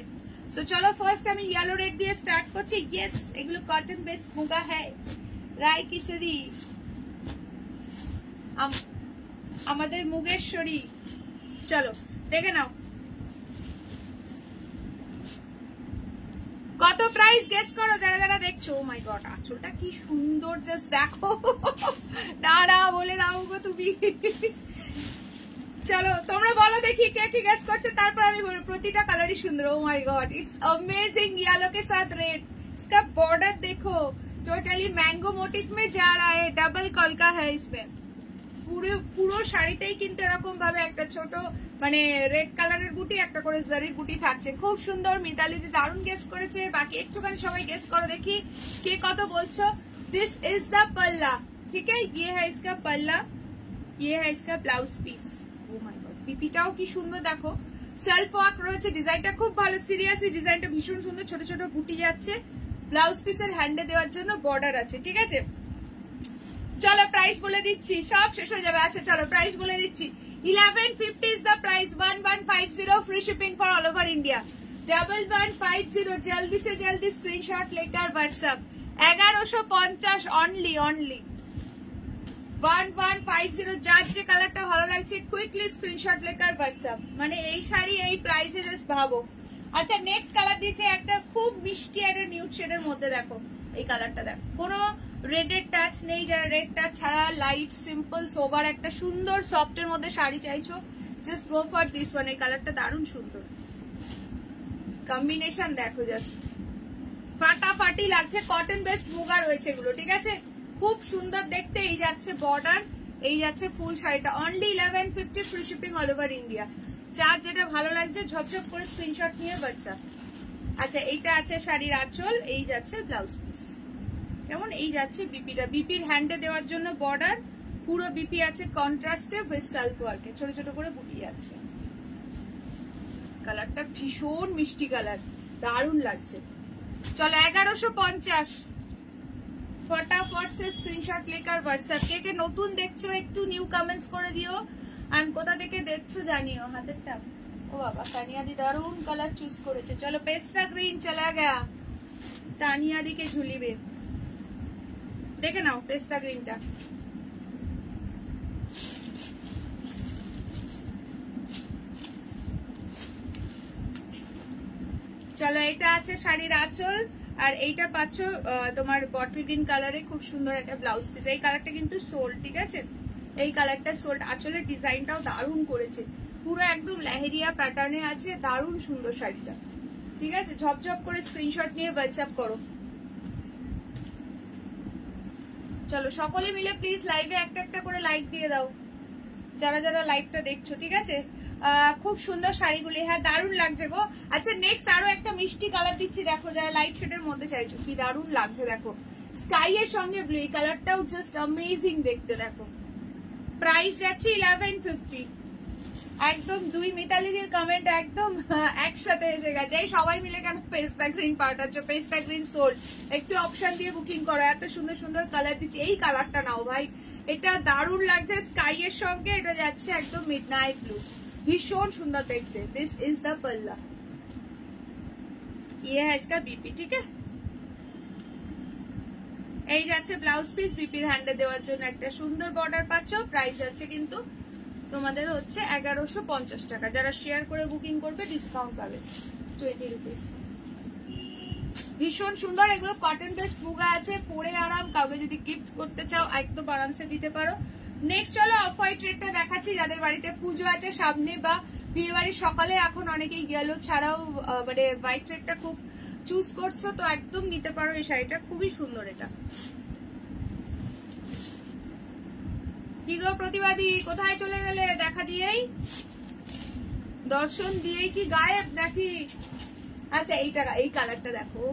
S1: সো চলো ফার্স্ট আমি ইয়েলো রেড দিয়ে স্টার্ট করছি। ইয়েস, এগুলো কটন বেস্ট মুগা হ্যায়, রায় কিশোরী, আমাদের মুগেশ্বরী। চলো দেখে নাও কত প্রাইস গেস করো যারা যারা দেখছো। ও মাই গড, আঁচলটা কি সুন্দর, জাস্ট দেখো। দাঁড়া বলে দাও গো তুমি। চলো তোমরা বলো দেখি কে কি গেস করছে, তারপর আমি বলবো। প্রতিটা কালারই সুন্দর। ও my God, it's amazing. Yellow के साथ रेड, इसका बॉर्डर देखो, टोटली मैंगो मोटिव में जा रहा है, डबल कलका है इसमें। পুরো শাড়িতেই কিন্তু এরকম ভাবে একটা ছোট মানে রেড কালারের গুটি, একটা করে জারির গুটি থাকছে। খুব সুন্দর। মিতালিদি দারুণ গেস করেছে। বাকি একটুখানি সবাই গেস করো দেখি কে কত বলছো। दिस इज द पल्ला, ठीक है, ये है इसका पल्ला, ये है इसका blouse piece. O my god, পিপিটাও কি সুন্দর দেখো, সেলফ ওয়ার্ক রয়েছে, ডিজাইনটা খুব ভালো। সিরিয়াসলি ডিজাইনটা ভীষণ সুন্দর, ছোট ছোট বুটি যাচ্ছে। ব্লাউজ পিসের হ্যান্ডে দেওয়ার জন্য বর্ডার আছে, ঠিক আছে। চলো প্রাইস বলে দিচ্ছি, সব শেষ হয়ে যাবে। আচ্ছা চলো প্রাইস বলে দিচ্ছি। 1150 is the price, 1150, free shipping for all over India. 1150, जल्दी से जल्दी स्क्रीनशॉट लेकर व्हाट्सएप। 1150 only, only 1150। যার যে কালারটা ভালো লাগছে কুইকলি স্ক্রিনশট লেকার হোয়াটসঅ্যাপ। মানে এই শাড়ি এই প্রাইসে জাস্ট ভাবো। আচ্ছা নেক্সট কালার দিচ্ছে একটা খুব মিষ্টি একটা নিউড শেডের মধ্যে, দেখো এই কালারটা দেখো, কোনো রেডের টাচ নেই। যারা রেড টাচ ছাড়া লাইট সিম্পল সোবার একটা সুন্দর সফটের মধ্যে শাড়ি চাইছো just go for this one. এই কালারটা দারুণ সুন্দর কম্বিনেশন, দেখো জাস্ট ফাটাফাটি লাগছে। কটন বেস্ট মুগা রয়েছে এগুলো, ঠিক আছে, খুব সুন্দর দেখতে। এই যাচ্ছে বর্ডার, এই যাচ্ছে ফুল শাড়িটা, only 1150, free shipping all over India. যার যেটা ভালো লাগছে ঝপঝপ করে স্ক্রিনশট নিয়ে বাচ্চা। আচ্ছা, এইটা আছে শাড়ির আঁচল, এই যাচ্ছে ব্লাউজ পিস, কেমন, এই যাচ্ছে বিপিটা, বিপির হ্যান্ডে দেওয়ার জন্য বর্ডার, পুরো বিপি আছে কন্ট্রাস্টে উইথ সেলফ ওয়ার্কে, ছোট ছোট করে বুটি যাচ্ছে। কালারটা ভীষণ মিষ্টি কালার, দারুণ লাগছে। চলো 1150, ফটাফট সে স্ক্রিনশট লেকার হোয়াটসঅ্যাপ। কে কে নতুন দেখছো একটু নিউ কমেন্টস করে দিও, আর কোথা থেকে দেখছো জানিও। হাতেরটা, ও বাবা তানিয়া দি দারুণ কালার চুজ করেছে। চলো পেস্তা গ্রিন চলা গয়া, তানিয়া দিকে ঝুলিবে, দেখে নাও পেস্তা গ্রিনটা। চলো এটা আছে শাড়ির আঁচল, আর এইটা পাচ্ছ তোমার বটল গ্রিন কালারে, খুব সুন্দর একটা ব্লাউজ পিস। এই কালারটা কিন্তু সোল্ড, ঠিক আছে, এই কালারটা সোল্ড। আঁচলের ডিজাইনটাও দারুণ করেছে, পুরো একদম লেহেরিয়া প্যাটার্নে আছে, দারুণ সুন্দর শাড়িটা, ঠিক আছে। ঝপঝপ করে স্ক্রিনশট নিয়ে হোয়াটসঅ্যাপ করো। চলো সকলে মিলে প্লিজ লাইভে একটা একটা করে লাইক দিয়ে দাও, যারা যারা লাইভটা দেখছো, ঠিক আছে। খুব সুন্দর শাড়িগুলি, হ্যাঁ দারুণ লাগছে গো। আচ্ছা নেক্সট আরো একটা মিষ্টি কালার দিচ্ছি, দেখো যারা লাইট শেডের মধ্যে চাইছো, কি দারুণ লাগছে দেখো, স্কাই এর সঙ্গে ব্লু, এই কালারটাও জাস্ট অ্যামেজিং দেখতে। দেখো প্রাইস যাচ্ছে 1150, একদম দুই মিতালিদের কমেন্ট একদম একসাথে এসে গেছে। এই সবাই মিলে কেন পেস্তা গ্রিন পাঠাচ্ছ, পেস্তা গ্রিন সোল্ড, একটু অপশন দিয়ে বুকিং করো, এত সুন্দর সুন্দর কালার দিচ্ছি। এই কালারটা নাও ভাই, এটা দারুণ লাগছে স্কাই এর সঙ্গে, এটা যাচ্ছে একদম মিডনাইট ব্লু, ভীষণ সুন্দর দেখতে। দিস ইজ দ্য পল্লা, ये है इसका बीपी, ठीक है। এই যাচ্ছে ব্লাউজ পিস, বিপির হ্যান্ডে দেওয়ার জন্য একটা সুন্দর বর্ডার পাচ্ছ। প্রাইস আছে কিন্তু তোমাদের হচ্ছে 1150 টাকা। যারা শেয়ার করে বুকিং করবে ডিসকাউন্ট পাবে 20 রুপিস। ভীষণ সুন্দর, এগুলো কটন বেস্ট মুগা আছে, পরে আরাম, কাউকে যদি গিফট করতে চাও একদম আরামসে দিতে পারো। নেক্সট চলো অফ হোয়াইট রেডটা দেখাচ্ছি, যাদের বাড়িতে পুজো আছে সামনে বা বিয়ে বাড়ির সকালে, এখন অনেকেই গেলো ছাড়াও মানে হোয়াইট রেডটা খুব চুজ করছো, তো একদম নিতে পারো এই শাড়িটা, খুবই সুন্দর। এটা কি গো প্রতিবাদী, কোথায় চলে গেলে? দেখা দিয়েই দর্শন দিয়েই কি গায়েব নাকি? আচ্ছা এইটা, এই কালারটা দেখো,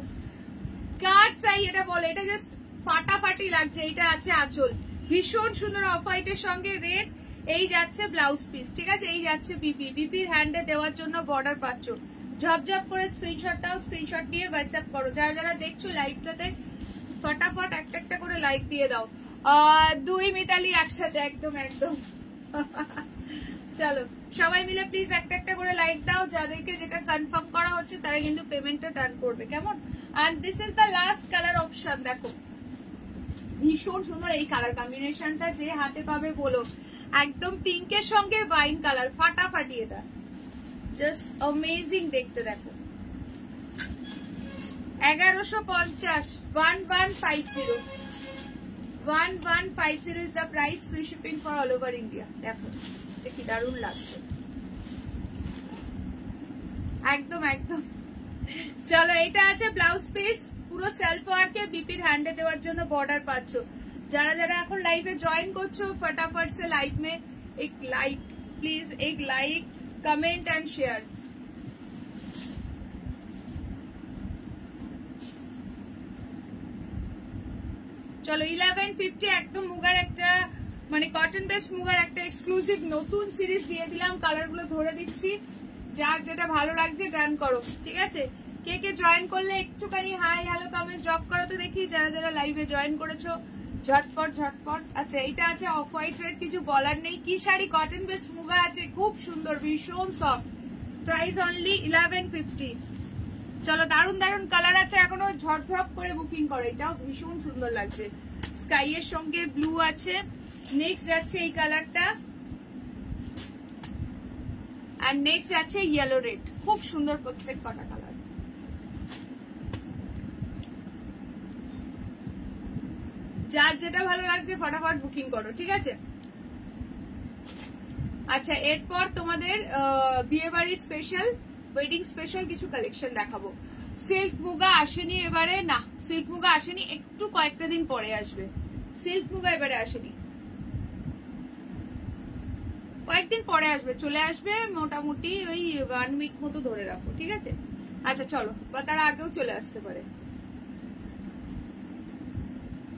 S1: কার চাই এটা বলে, এটা জাস্ট ফাটাফাটি লাগছে। এটা আছে আঁচল, ভীষণ সুন্দর অফ হোয়াইটের সঙ্গে রেড, এই যাচ্ছে ব্লাউজ পিস, ঠিক আছে, এই যাচ্ছে বিপি, বিপির হ্যান্ডে দেওয়ার জন্য বর্ডার পাচ্ছ। ঝপঝপ করে স্ক্রিনশটটাও স্ক্রিনশট দিয়ে হোয়াটসঅ্যাপ করো। যারা যারা দেখছো লাইভটাতে ফটাফট একটা একটা করে লাইক দিয়ে দাও। দুই মিতালি একসাথে, একদম একদম। চলো সবাই মিলে প্লিজ একটা একটা করে লাইক দাও, যাদেরকে যেটা কনফার্ম করা হচ্ছে তারা কিন্তু পেমেন্টটা টার্ন করবে, কেমন। And this is the last colour option, দেখো ভীষণ সুন্দর এই কালার কম্বিনেশনটা, যে হাতে পাবে বলো, একদম পিঙ্কের সঙ্গে ওয়াইন কালার, ফাটাফাটি, এটা জাস্ট অ্যামেজিং দেখতে। দেখো 1150, 1150, 1150 is the price, free shipping for all over India. দেখো এটা কি দারুণ লাগছে, একদম একদম। চলো এটা আছে ব্লাউজ পিস, পুরো সেলফ ওয়ার্কে, বিপির হ্যান্ডে দেওয়ার জন্য বর্ডার পাচ্ছ। যারা যারা এখন লাইভে জয়েন করছো फटाफट से लाइव में एक लाइक प्लीज, एक लाइक कमेंट एंड शेयर। চলো 1150, একদম মুগার একটা মানে কটন বেস্ট মুগার একটা এক্সক্লুসিভ নতুন সিরিজ দিয়ে দিলাম, কালার গুলো ধরে দিচ্ছি, যার যেটা ভালো লাগছে ডান করো, ঠিক আছে। কে কে জয়েন করলে একটুখানি হাই হ্যালো কমেন্টস ড্রপ করো তো দেখি, যারা যারা লাইভে জয়েন করেছো ঝটপট ঝটপট। আচ্ছা এইটা আছে অফ হোয়াইট রেড, কিছু বলার নেই, কি শাড়ি, কটন বেস্ট মুগা আছে, খুব সুন্দর, ভীষণ সফট, প্রাইস অনলি 1150। চলো দারুন দারুন কালার আছে, এখনো ঝটঝট করে বুকিং করো, এটাও ভীষণ সুন্দর লাগছে, স্কাই এর সঙ্গে ব্লু আছে। নেক্সট যাচ্ছে এই কালারটা, আর নেক্সট যাচ্ছে ইয়েলো রেড, খুব সুন্দর প্রত্যেক কটা কালার। যার যেটা ভালো লাগছে ফটাফট বুকিং করো, ঠিক আছে। আচ্ছা এরপর তোমাদের বিয়ে বাড়ি স্পেশাল, ওয়েডিং স্পেশাল কিছু কালেকশন দেখাবো। সিল্ক মুগা আসেনি এবারে, না সিল্ক মুগা আসেনি, একটু কয়েকটা দিন পরে আসবে। সিল্ক মুগা এবারে আসেনি, কয়েকদিন পরে আসবে, চলে আসবে মোটামুটি ওই 1 উইক মতো ধরে রাখো, ঠিক আছে? আচ্ছা চলো, বা তার আগেও চলে আসতে পারে।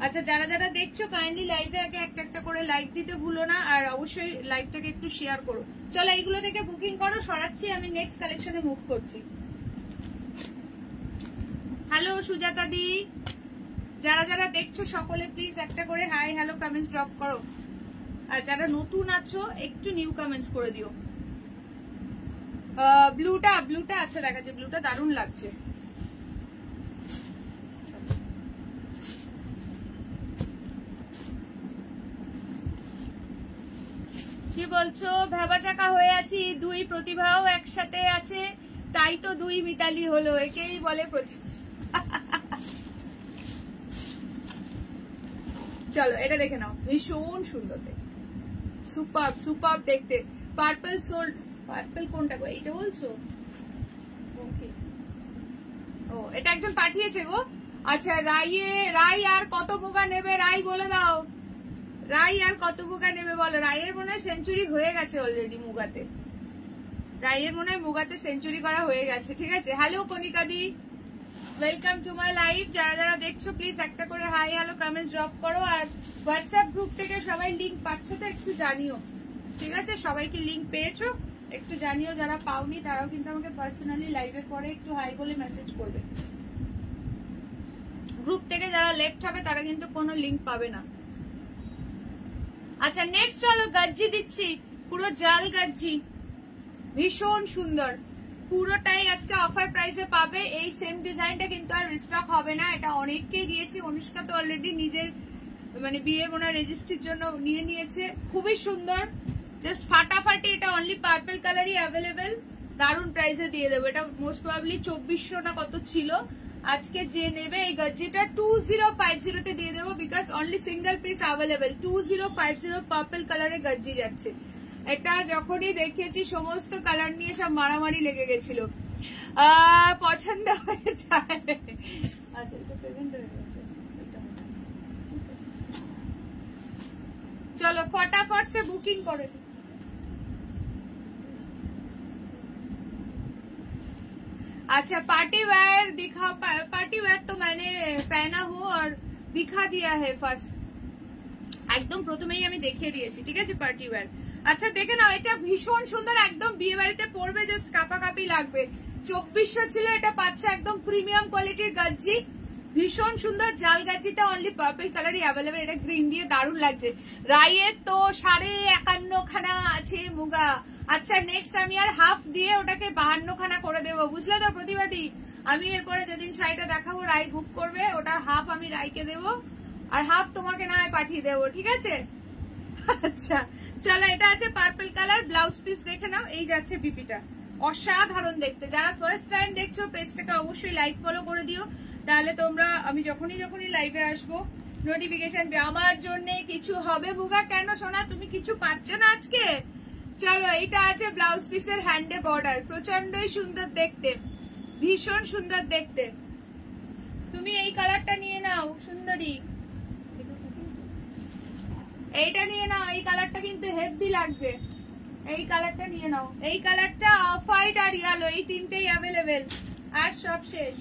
S1: আচ্ছা যারা যারা দেখছো কাইন্ডলি লাইভে আগে একটা একটা করে লাইক দিতে ভুলো না, আর অবশ্যই লাইভটাকে একটু শেয়ার করো। চলো এইগুলো থেকে বুকিং করো, সরাচ্ছি, আমি নেক্সট কালেকশনে মুভ করছি। হ্যালো সুজাতা দি, যারা যারা দেখছো সকলে প্লিজ একটা করে হাই হ্যালো কমেন্টস ড্রপ করো, আর যারা নতুন আছো একটু নিউ কমেন্টস করে দিও। ব্লুটা আচ্ছা দেখাচ্ছে, ব্লুটা দারুণ লাগছে। কি বলছো? ভেবা চাকা হয়ে আছি, 2 প্রতিভাও একসাথে আছে, তাই তো 2 মিতালি হলো, একেই বলে প্রতিভা। চলো এটা দেখে নাও, ভীষণ সুন্দর দেখতে, সুপার সুপার দেখতে। পার্পল সোল্ড, পার্পল কোনটা গো, এইটা বলছো? ওকে, ও এটা একজন পাঠিয়েছে গো। আচ্ছা রাই আর কত মুগা নেবে, রাই বলে দাও, রাই আর কত মুগা নেবে বলো। রাইয়ের মনে হয় সেঞ্চুরি হয়ে গেছে অলরেডি মুগাতে, রাইয়ের মনে হয় মুগাতে সেঞ্চুরি করা হয়ে গেছে, ঠিক আছে? Hello Konika the, welcome to my live. যারা যারা দেখছো প্লিজ একটা করে হাই হ্যালো কমেন্টস ড্রপ করো, আর হোয়াটসঅ্যাপ গ্রুপ থেকে সবাই লিংক পাচ্ছ তো একটু জানিও, ঠিক আছে? সবাই কি লিংক পেয়েছো একটু জানিও, যারা পাওনি তারাও কিন্তু আমাকে পার্সোনালি লাইভের পরে একটু হাই বলে মেসেজ করবে। গ্রুপ থেকে যারা লেফট হবে তারা কিন্তু কোনো লিংক পাবে না। আচ্ছা নেক্সট চলো গাজ্জি দিচ্ছি, পুরো জাল গাজ্জি, ভীষণ সুন্দর, পুরোটাই আজকে অফার প্রাইসে পাবে। এই সেম ডিজাইনটা কিন্তু আর রিস্টক হবে না, এটা অনেককেই দিয়েছি। অনুষ্কা তো অলরেডি নিজের মানে বিয়ে মনে রেজিস্ট্রির জন্য নিয়ে নিয়েছে, খুবই সুন্দর, জাস্ট ফাটাফাটি। এটা অনলি পার্পল কালারই অ্যাভেলেবেল, দারুণ প্রাইসে দিয়ে দেবো। এটা মোস্ট প্রবাবলি 2400 না কত ছিল, আজকে যে নেবে এই গজ্জিটা 2050 তে দিয়ে দেবো, because only single piece available. 2050 purple কালারের গজ্জি যাচ্ছে। এটা যখনই দেখেছি সমস্ত কালার নিয়ে সব মারামারি লেগে গেছিল, পছন্দ হয়ে যায়। আচ্ছা এটা প্রেজেন্ট হয়ে গেছে, চলো फटाफट से बुकिंग करो। अच्छा पार्टी वेयर दिखा, पार्टी वेयर तो मैंने पहना हूँ और दिखा दिया है फार्स्ट, একদম প্রথমেই আমি দেখিয়ে দিয়েছি, ঠিক আছে? Party wear. আচ্ছা দেখে নাও, এটা ভীষণ সুন্দর, একদম বিয়ে বাড়িতে পরবে, জাস্ট কাপাকাপি লাগবে। 2400 ছিল, এটা পাচ্ছে একদম প্রিমিয়াম কোয়ালিটির গাজ্জি, ভীষণ সুন্দর জাল গাজ্জিটা অনলি পার্পল কালারই অ্যাভেলেবেল। এটা গ্রিন দিয়ে দারুণ লাগছে। রাইয়ের তো 51.5 খানা আছে মুগা। আচ্ছা নেক্সট আমি আর হাফ দিয়ে ওটাকে 52 খানা করে দেবো, বুঝলে তো প্রতিবাদী? আমি এরপরে যেদিন শাড়িটা দেখাবো রাই বুক করবে, ওটার হাফ আমি রাইকে দেবো আর হাফ তোমাকে না পাঠিয়ে দেবো, ঠিক আছে? আচ্ছা চলো, এটা আছে পার্পল কালার, ব্লাউজ পিস দেখে নাও, এই যাচ্ছে বিপিটা, অসাধারণ দেখতে। যারা ফার্স্ট টাইম দেখছো পেজটাকে অবশ্যই লাইক ফলো করে দিও, তাহলে তোমরা আমি যখনই লাইভে আসবো নোটিফিকেশন। আমার জন্য কিছু হবে মুগা, কেন সোনা তুমি কিছু পাচ্ছ না আজকে? চলো এটা আছে ব্লাউজ পিসের হ্যান্ডে বর্ডার, প্রচন্ডই সুন্দর দেখতে, ভীষণ সুন্দর দেখতে। তুমি এই কালারটা নিয়ে নাও সুন্দরী, এইটা নিয়ে নাও, এই কালারটা কিন্তু হেভি লাগছে, এই কালারটা নিয়ে নাও। এই কালারটা অফ হোয়াইট আর ইয়েলো, এই তিনটেই অ্যাভেলেবেল, আর সব শেষ।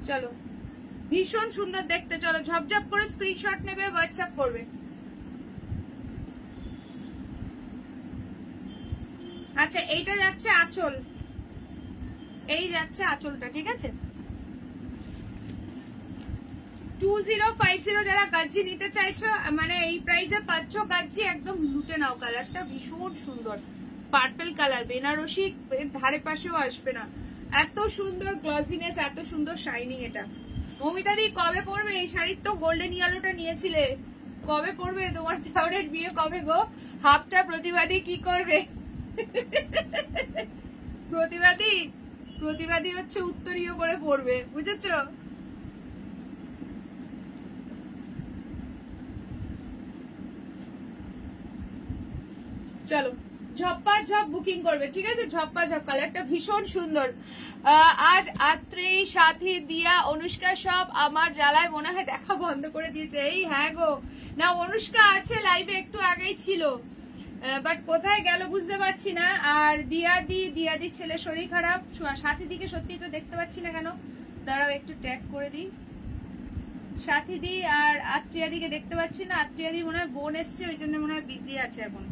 S1: চলো ভীষণ সুন্দর দেখতে, চলো ঝপঝপ করে স্ক্রিনশট নেবে, হোয়াটসঅ্যাপ করবে। আচ্ছা এইটা যাচ্ছে আঁচল, এই যাচ্ছে আঁচলটা, ঠিক আছে? 2050 যারা গাজ্জি নিতে চাইছো, মানে এই প্রাইসে পাচ্ছ গাজ্জি, একদম লুটে নাও। কালারটা ভীষণ সুন্দর, পার্পল কালার, বেনারসি ধারে পাশেও আসবে না, এত সুন্দর গ্লসিনেস, এত সুন্দর শাইনিং। এটা মমিতাদি কবে পরবে এই শাড়ির? তো গোল্ডেন ইয়েলোটা নিয়েছিলে, কবে পরবে? তোমার ফেভারিট বিয়ে কবে গো? হাফটা প্রতিবাদী কি করবে? প্রতিবাদী হচ্ছে উত্তরীয় করে পড়বে, বুঝেছো? চলো ঝপ্পা ঝপ বুকিং করবে, ঠিক আছে? ঝপ্পা ঝপ, কালারটা ভীষণ সুন্দর। আজ আত্রি, সাথী, দিয়া, অনুষ্কা সব আমার জ্বালায় মনে হয় দেখা বন্ধ করে দিয়েছে। এই হ্যাঁ গো, না অনুষ্কা আছে লাইভে, একটু আগেই ছিল, বাট কোথায় গেল বুঝতে পারছি না। আর দিয়াদির ছেলে শরীর খারাপ। সাথী দিকে সত্যি তো দেখতে পাচ্ছি না কেন, দাঁড়াও একটু ট্যাগ করে দিই। সাথী দি আর আত্রিয়া দিকে দেখতে পাচ্ছি না। আত্রিয়া দি মনে হয় বোন এসছে, ওই জন্য মনে হয় বিজি আছে এখন।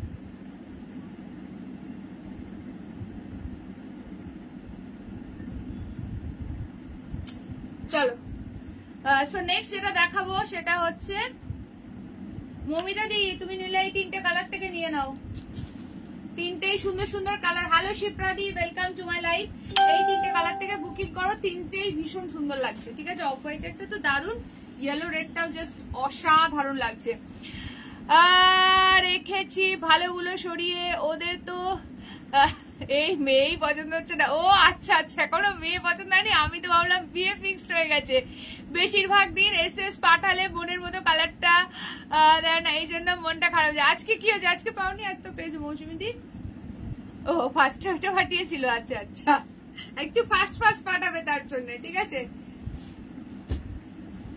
S1: চলো সো নেক্সট যেটা দেখাবো সেটা হচ্ছে মমিতা দি, তুমি নিলে এই 3টে কালার থেকে নিয়ে নাও। 3টেই সুন্দর সুন্দর colour. Hello Shipra the, welcome to my life. এই 3টে কালার থেকে বুকিং করো, 3টেই ভীষণ সুন্দর লাগছে, ঠিক আছে? অফ হোয়াইটেরটা তো দারুন, ইয়েলো রেডটাও জাস্ট অসাধারণ লাগছে। রেখেছি ভালোগুলো সরিয়ে, ওদের তো এই মেয়েই পছন্দ হচ্ছে না। ও আচ্ছা আচ্ছা, এখনো মেয়ে পছন্দ হয়নি। আমি তো ভাবলাম বিয়ে ফিক্সড হয়ে গেছে। বেশিরভাগ দিন এসএস পাঠালে বোনের মতো কালারটা দেয় না, এই জন্য মনটা খারাপ হয়ে যায়। আজকে কি হয়েছে? আজকে পাওনি? আজ তো পেয়েছো মৌসুমী দি। ও ফার্স্ট টাইমটা পাঠিয়েছিল, আচ্ছা আচ্ছা, একটু ফাস্ট ফাস্ট পাঠাবে তার জন্য, ঠিক আছে?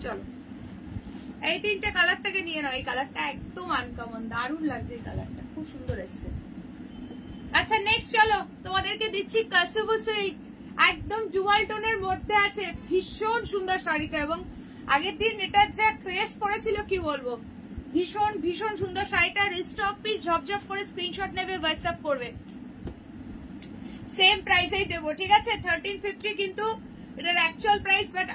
S1: চলো এই 3টে কালার থেকে নিয়ে নাও। এই কালারটা একদম আনকমন, দারুণ লাগছে, এই কালারটা খুব সুন্দর এসছে। আচ্ছা নেক্সট চলো তোমাদেরকে দিচ্ছি কাসুবু সিল্ক, একদম জুয়াল টোনের মধ্যে আছে, ভীষণ সুন্দর শাড়িটা। এবং আগের দিন এটার যা ক্রেজ পড়েছিল কি বলবো, ভীষণ ভীষণ সুন্দর শাড়িটা। রিস্টক পিস, ঝপঝপ করে স্ক্রিনশট নেবে, হোয়াটসঅ্যাপ করবে। সেম প্রাইসেই দেবো, ঠিক আছে? 1350 কিন্তু এটার অ্যাকচুয়াল প্রাইস, বাট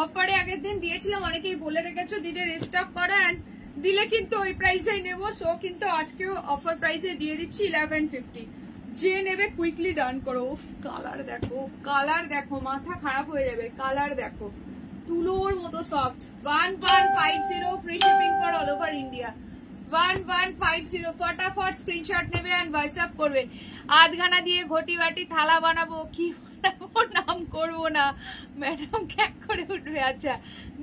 S1: অফারে আগের দিন দিয়েছিলাম, অনেকেই বলে রেখেছো দিদি রিস্টক করো, অ্যান্ড দিলে কিন্তু ওই প্রাইসেই নেবো। সো কিন্তু আজকেও অফার প্রাইসে দিয়ে দিচ্ছি 1150। যে নেবে কুইকলি ডান করো। কালার দেখো, কালার দেখো, মাথা খারাপ হয়ে যাবে। কালার দেখো, তুলোর মতো soft. 1150 free shipping for all over India. 1150 ফটাফট স্ক্রিনশট নেবে এন্ড হোয়াটসঅ্যাপ করবে। আধখানা দিয়ে ঘটি বাটি থালা বানাবো, কি বানাবো নাম করবো না, ম্যাডাম ক্যাক করে উঠবে। আচ্ছা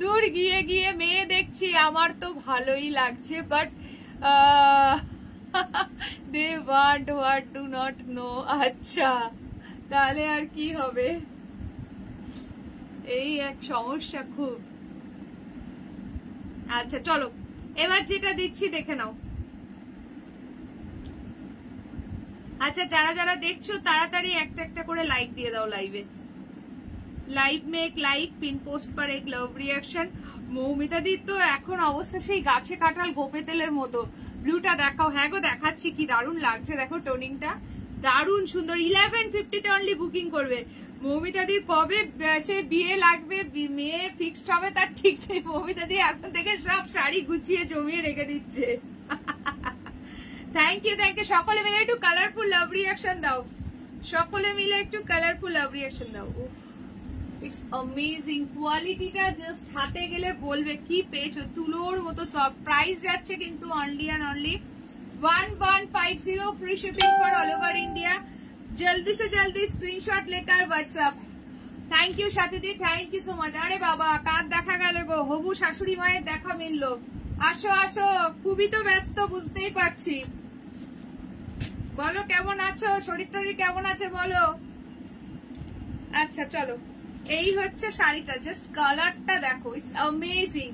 S1: দূর গিয়ে গিয়ে মেয়ে দেখছি, আমার তো ভালোই লাগছে, but they want what do not know. আচ্ছা তাহলে আর কি হবে, এই এক সমস্যা খুব। আচ্ছা চলো এবার যেটা দিচ্ছি দেখে নাও। আচ্ছা যারা যারা দেখছো তাড়াতাড়ি একটা একটা করে লাইক দিয়ে দাও লাইভে। Live make like, pin post per এক লাভ রিয়াকশন। মৌমিতা দির তো এখন অবস্থা সেই গাছে কাঁঠাল গোপে তেলের মতো। ব্লুটা দেখাও। হ্যাঁ গো দেখাচ্ছি, কি দারুণ লাগছে দেখো, টোনিংটা দারুণ সুন্দর। 1150 তে অনলি বুকিং করবে। মৌমিতা দির কবে সে বিয়ে লাগবে, মেয়ে ফিক্সড হবে তার ঠিক নেই। মৌমিতা দি এখন থেকে সব শাড়ি গুছিয়ে জমিয়ে রেখে দিচ্ছে। Thank you thank you. সকলে মিলে একটু কালারফুল লাভ রিয়াকশন দাও, সকলে মিলে একটু কালারফুল লাভ রিয়াকশন দাও। ইটস অ্যামেজিং, কোয়ালিটিটা জাস্ট হাতে গেলে বলবে কি পেয়েছো, তুলোর মতো সব। প্রাইস যাচ্ছে কিন্তু only and only 1150 free shipping for all over India. जल्दी से जल्दी स्क्रीनशॉट लेकर व्हाट्सएप। थैंक यू साथी दी, थैंक यू सो मच। अरे बाबा কার দেখা গেল গো, হবু শাশুড়ি মায়ের দেখা মিললো। আসো আসো, খুবই তো ব্যস্ত বুঝতেই পারছি। বলো কেমন আছো, শরীর টরীর কেমন আছে বলো। আচ্ছা চলো, এই হচ্ছে শাড়িটা, জাস্ট কালারটা দেখো, ইটস অ্যামেজিং।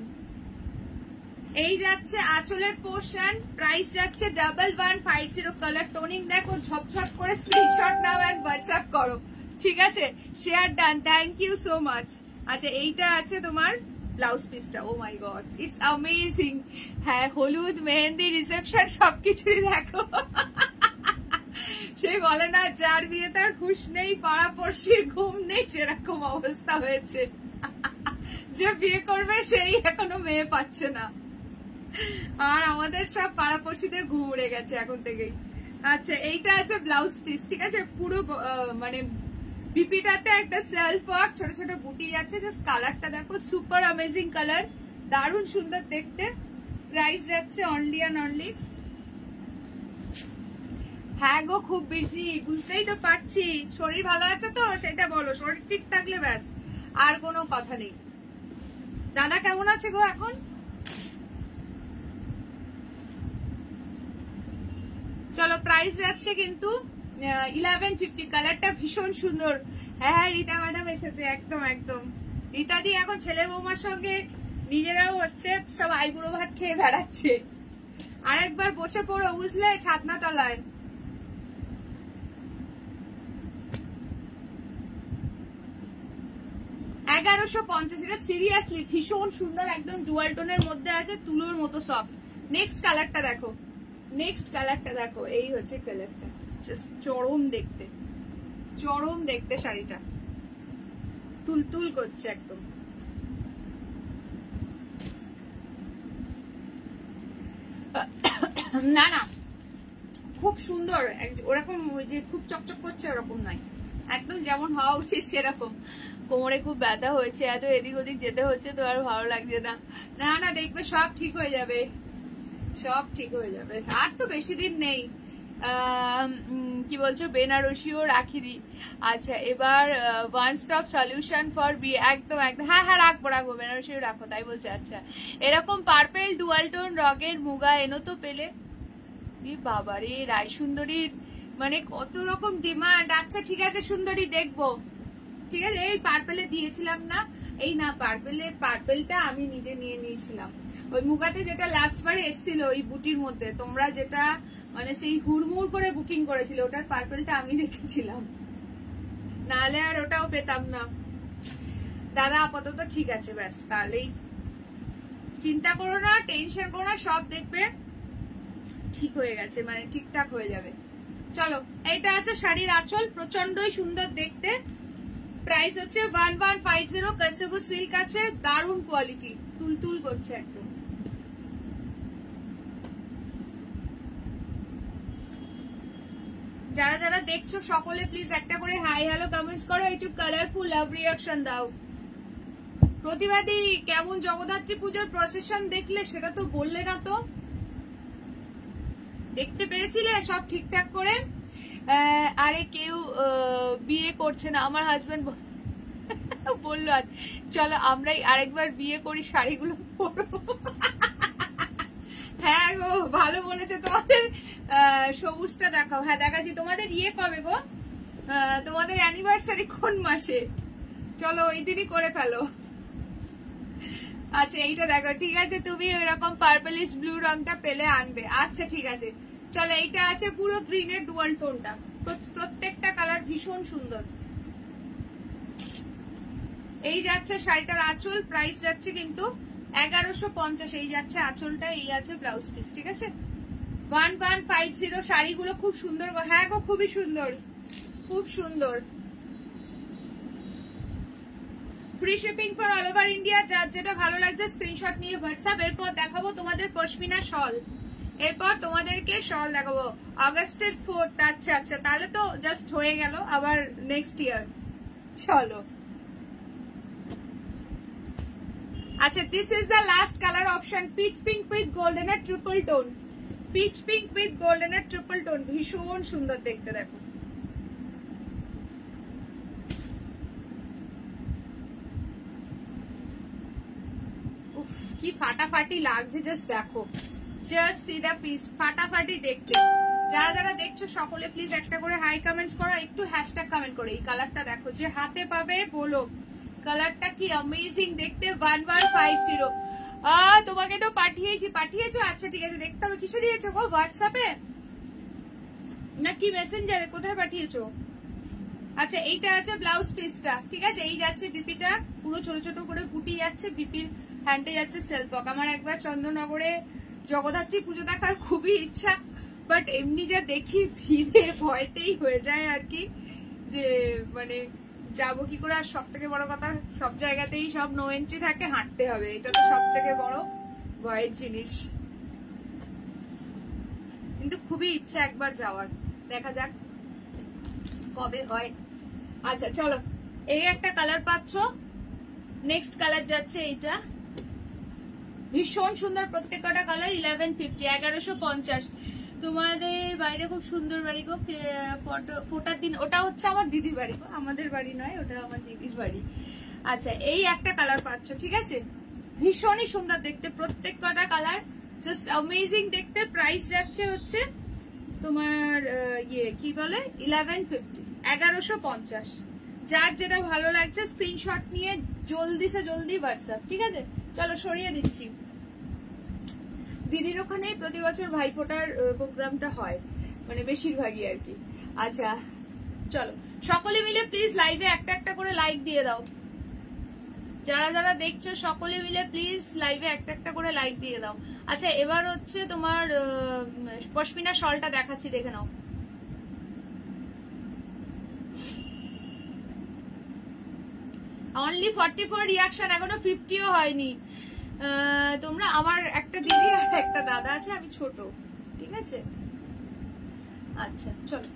S1: এই যাচ্ছে আঁচলের পোর্শন, প্রাইস যাচ্ছে 1150। কালার টোনিং দেখো, ঝপঝপ করে স্ক্রিনশট নাও এন্ড হোয়াটসঅ্যাপ করো, ঠিক আছে? Share done, thank you so much. আচ্ছা এইটা আছে তোমার ব্লাউজ পিসটা, oh my God it's amazing. হ্যাঁ হলুদ মেহেন্দি রিসেপশন সবকিছুই দেখো। সে বলে না যার বিয়ে তার হুঁশ নেই, পাড়া পড়শির ঘুম নেই, সেরকম অবস্থা হয়েছে। যে বিয়ে করবে সেই এখনো মেয়ে পাচ্ছে না, আর আমাদের সব পাড়াপড়শিদের ঘুম উড়ে গেছে এখন থেকেই। আচ্ছা এইটা আছে ব্লাউজ পিস, ঠিক আছে? পুরো মানে বিপিটাতে একটা সেলফ ওয়ার্ক, ছোট ছোট বুটি যাচ্ছে। জাস্ট কালারটা দেখো, সুপার অ্যামেজিং কালার, দারুণ সুন্দর দেখতে। প্রাইস যাচ্ছে অনলি অ্যান্ড অনলি। হ্যাঁ গো খুব বিজি, বুঝতেই তো পারছি। শরীর ভালো আছে তো সেটা বলো, শরীর ঠিক থাকলে ব্যাস, আর কোনো কথা নেই। দাদা কেমন আছে গো এখন? চলো প্রাইস যাচ্ছে কিন্তু 1150। কালারটা ভীষণ সুন্দর। হ্যাঁ রীতা ম্যাডাম এসেছে, একদম একদম। রীতা দি এখন ছেলে বৌমার সঙ্গে নিজেরাও হচ্ছে সব আইবুড়ো ভাত খেয়ে বেড়াচ্ছে। আরেকবার বসে পড়ো বুঝলে ছাদনা তলায়। $1150। এটা সিরিয়াসলি ভীষণ সুন্দর, একদম ডুয়াল টোনের মধ্যে আছে, তুলোর মতো সফট। নেক্সট কালারটা দেখো, নেক্সট কালারটা দেখো, এই হচ্ছে কালারটা, জাস্ট চরম দেখতে, চরম দেখতে। শাড়িটা তুলতুল করছে একদম। না না খুব সুন্দর, ওরকম ওই যে খুব চকচক করছে ওরকম নয়, একদম যেমন হওয়া উচিত সেরকম। কোমরে খুব ব্যথা হয়েছে, এত এদিক ওদিক যেতে হচ্ছে তো আর ভালো লাগছে না। না না দেখবে সব ঠিক হয়ে যাবে, সব ঠিক হয়ে যাবে। আর তো বেশি দিন নেই। কি বলছো বেনারসিও রাখি দি। আচ্ছা এবার one stop solution for B, একদম একদম। হ্যাঁ হ্যাঁ রাখবো রাখবো, বেনারসিও রাখো তাই বলছে। আচ্ছা এরকম পার্পেল ডুয়াল টোন রগের মুগা এনো তো পেলে বাবারে, রায় সুন্দরীর মানে কত রকম ডিমান্ড। আচ্ছা ঠিক আছে সুন্দরী দেখবো, ঠিক আছে। এই পার্পেলে দিয়েছিলাম না, এই না পার্পেলটা আমি নিজে নিয়ে নিয়েছিলাম। ওই মুগাতে যেটা লাস্ট বারে এসেছিল ওই বুটির মধ্যে, তোমরা যেটা মানে সেই হুড়মুড় করে বুকিং করেছিল, ওটার পার্পেলটা আমি রেখেছিলাম, নাহলে আর ওটাও পেতাম না। দাদা আপাতত ঠিক আছে, ব্যাস তাহলেই চিন্তা করো না, টেনশন করো না, সব দেখবে ঠিক হয়ে গেছে, মানে ঠিকঠাক হয়ে যাবে। চলো এইটা আছে শাড়ির আঁচল, প্রচন্ডই সুন্দর দেখতে। প্রাইস হচ্ছে 1150। কাসেবো সিল্ক আছে, দারুণ কোয়ালিটি, তুলতুল করছে একদম। যারা যারা দেখছো সকলে প্লিজ একটা করে হাই হ্যালো কমেন্টস করো, একটু কালারফুল লাভ রিয়াকশন দাও। প্রতিবাদী কেমন জগদ্ধাত্রী পুজোর প্রসেশন দেখলে সেটা তো বললে না তো, দেখতে পেরেছিলে সব ঠিকঠাক করে? আরে কেউ বিয়ে করছে না, আমার হাজবেন্ড বললো আজ চলো আমরাই আরেকবার বিয়ে করি, শাড়িগুলো পরবো। হ্যাঁ গো ভালো বলেছে, তোমাদের সবুজটা দেখাও। হ্যাঁ দেখাচ্ছি। তোমাদের ইয়ে কবে গো, তোমাদের অ্যানিভার্সারি কোন মাসে? চলো ওই দিনই করে ফেলো। আচ্ছা এইটা দেখো, ঠিক আছে তুমি এরকম পার্পলিশ ব্লু রংটা পেলে আনবে। আচ্ছা ঠিক আছে চলো, এইটা আছে পুরো গ্রিনের ডুয়াল টোনটা, প্রত্যেকটা কালার ভীষণ সুন্দর। এই যাচ্ছে শাড়িটার আঁচল, প্রাইস যাচ্ছে কিন্তু 1150। এই যাচ্ছে আঁচলটা, এই আছে ব্লাউজ পিস, ঠিক আছে 1150। শাড়িগুলো খুব সুন্দর, হ্যাঁ গো খুবই সুন্দর, খুব সুন্দর। Free shipping for all over India. যার যেটা ভালো লাগছে স্ক্রিনশট নিয়ে হোয়াটসঅ্যাপ। এরপর দেখাবো তোমাদের পশমিনা শল, এরপর তোমাদেরকে শল দেখাবো অগস্টের 4। আচ্ছা আচ্ছা তাহলে তো জাস্ট হয়ে গেল, আবার নেক্সট ইয়ার। চলো আচ্ছা, this is the last colour option, peach pink with golden এর triple tone, peach pink with golden এর ট্রিপল টোন, ভীষণ সুন্দর দেখতে। দেখো উফ কি ফাটাফাটি লাগছে, জাস্ট দেখো, জাস্ট সি দ্য পিস, ফাটাফাটি দেখতে। যারা যারা দেখছো সকলে প্লিজ একটা করে হাই কমেন্টস করো, একটু হ্যাশট্যাগ কমেন্ট করো। এই কালারটা দেখো, যে হাতে পাবে বলো কালারটা কি অ্যামেজিং দেখতে। 1150। তোমাকে তো পাঠিয়েছো। আচ্ছা ঠিক আছে, দেখতে হবে কিসে দিয়েছো গো, হোয়াটসঅ্যাপে নাকি মেসেঞ্জারে, কোথায় পাঠিয়েছো? আচ্ছা এইটা আছে ব্লাউজ পিসটা, ঠিক আছে। এই যাচ্ছে বিপিটা, পুরো ছোট ছোট করে বুটি যাচ্ছে, বিপির হ্যান্ডে যাচ্ছে সেলফক। আমার একবার চন্দ্রনগরে জগদ্ধাত্রী পুজো দেখার খুবই ইচ্ছা, বাট এমনি যা দেখি ভিড়ে ভয়তেই হয়ে যায় আর কি, যে মানে যাবো কি করে। আর সব থেকে বড় কথা, সব জায়গাতেই সব নো এন্ট্রি থাকে, হাঁটতে হবে, এটা তো সব থেকে বড় ভয়ের জিনিস। কিন্তু খুবই ইচ্ছা একবার যাওয়ার, দেখা যাক কবে হয়। আচ্ছা চলো, এই একটা কালার পাচ্ছ, নেক্সট কালার যাচ্ছে এইটা, ভীষণ সুন্দর প্রত্যেকটা কালার। 1150, 1150। তোমাদের বাড়িতে খুব সুন্দর বাড়ি গো, ফোটার দিন। ওটা হচ্ছে আমার দিদির বাড়ি গো, আমাদের বাড়ি নয়, ওটা আমার দিদির বাড়ি। আচ্ছা এই একটা কালার পাচ্ছ, ঠিক আছে, ভীষণই সুন্দর দেখতে প্রত্যেক কটা কালার, জাস্ট অ্যামেজিং দেখতে। প্রাইস যাচ্ছে হচ্ছে তোমার ইয়ে কি বলে 1150, 1150। যার যেটা ভালো লাগছে স্ক্রিনশট নিয়ে জলদি হোয়াটসঅ্যাপ, ঠিক আছে? চলো সরিয়ে দিচ্ছি। দিদির ওখানেই প্রতি বছর ভাইফোঁটার প্রোগ্রামটা হয়, মানে বেশিরভাগই আর কি। আচ্ছা চলো সকলে মিলে প্লিজ লাইভে একটা একটা করে লাইক দিয়ে দাও। যারা যারা দেখছো সকলে মিলে প্লিজ লাইভে একটা একটা করে লাইক দিয়ে দাও। আচ্ছা এবার হচ্ছে তোমার পশমিনা শলটা দেখাচ্ছি, দেখে নাও। অনলি 44 রিয়াকশন, এখনো 50ও হয়নি। তোমরা, আমার একটা দিদি আর একটা দাদা আছে, আমি ছোট, ঠিক আছে? আচ্ছা চলো,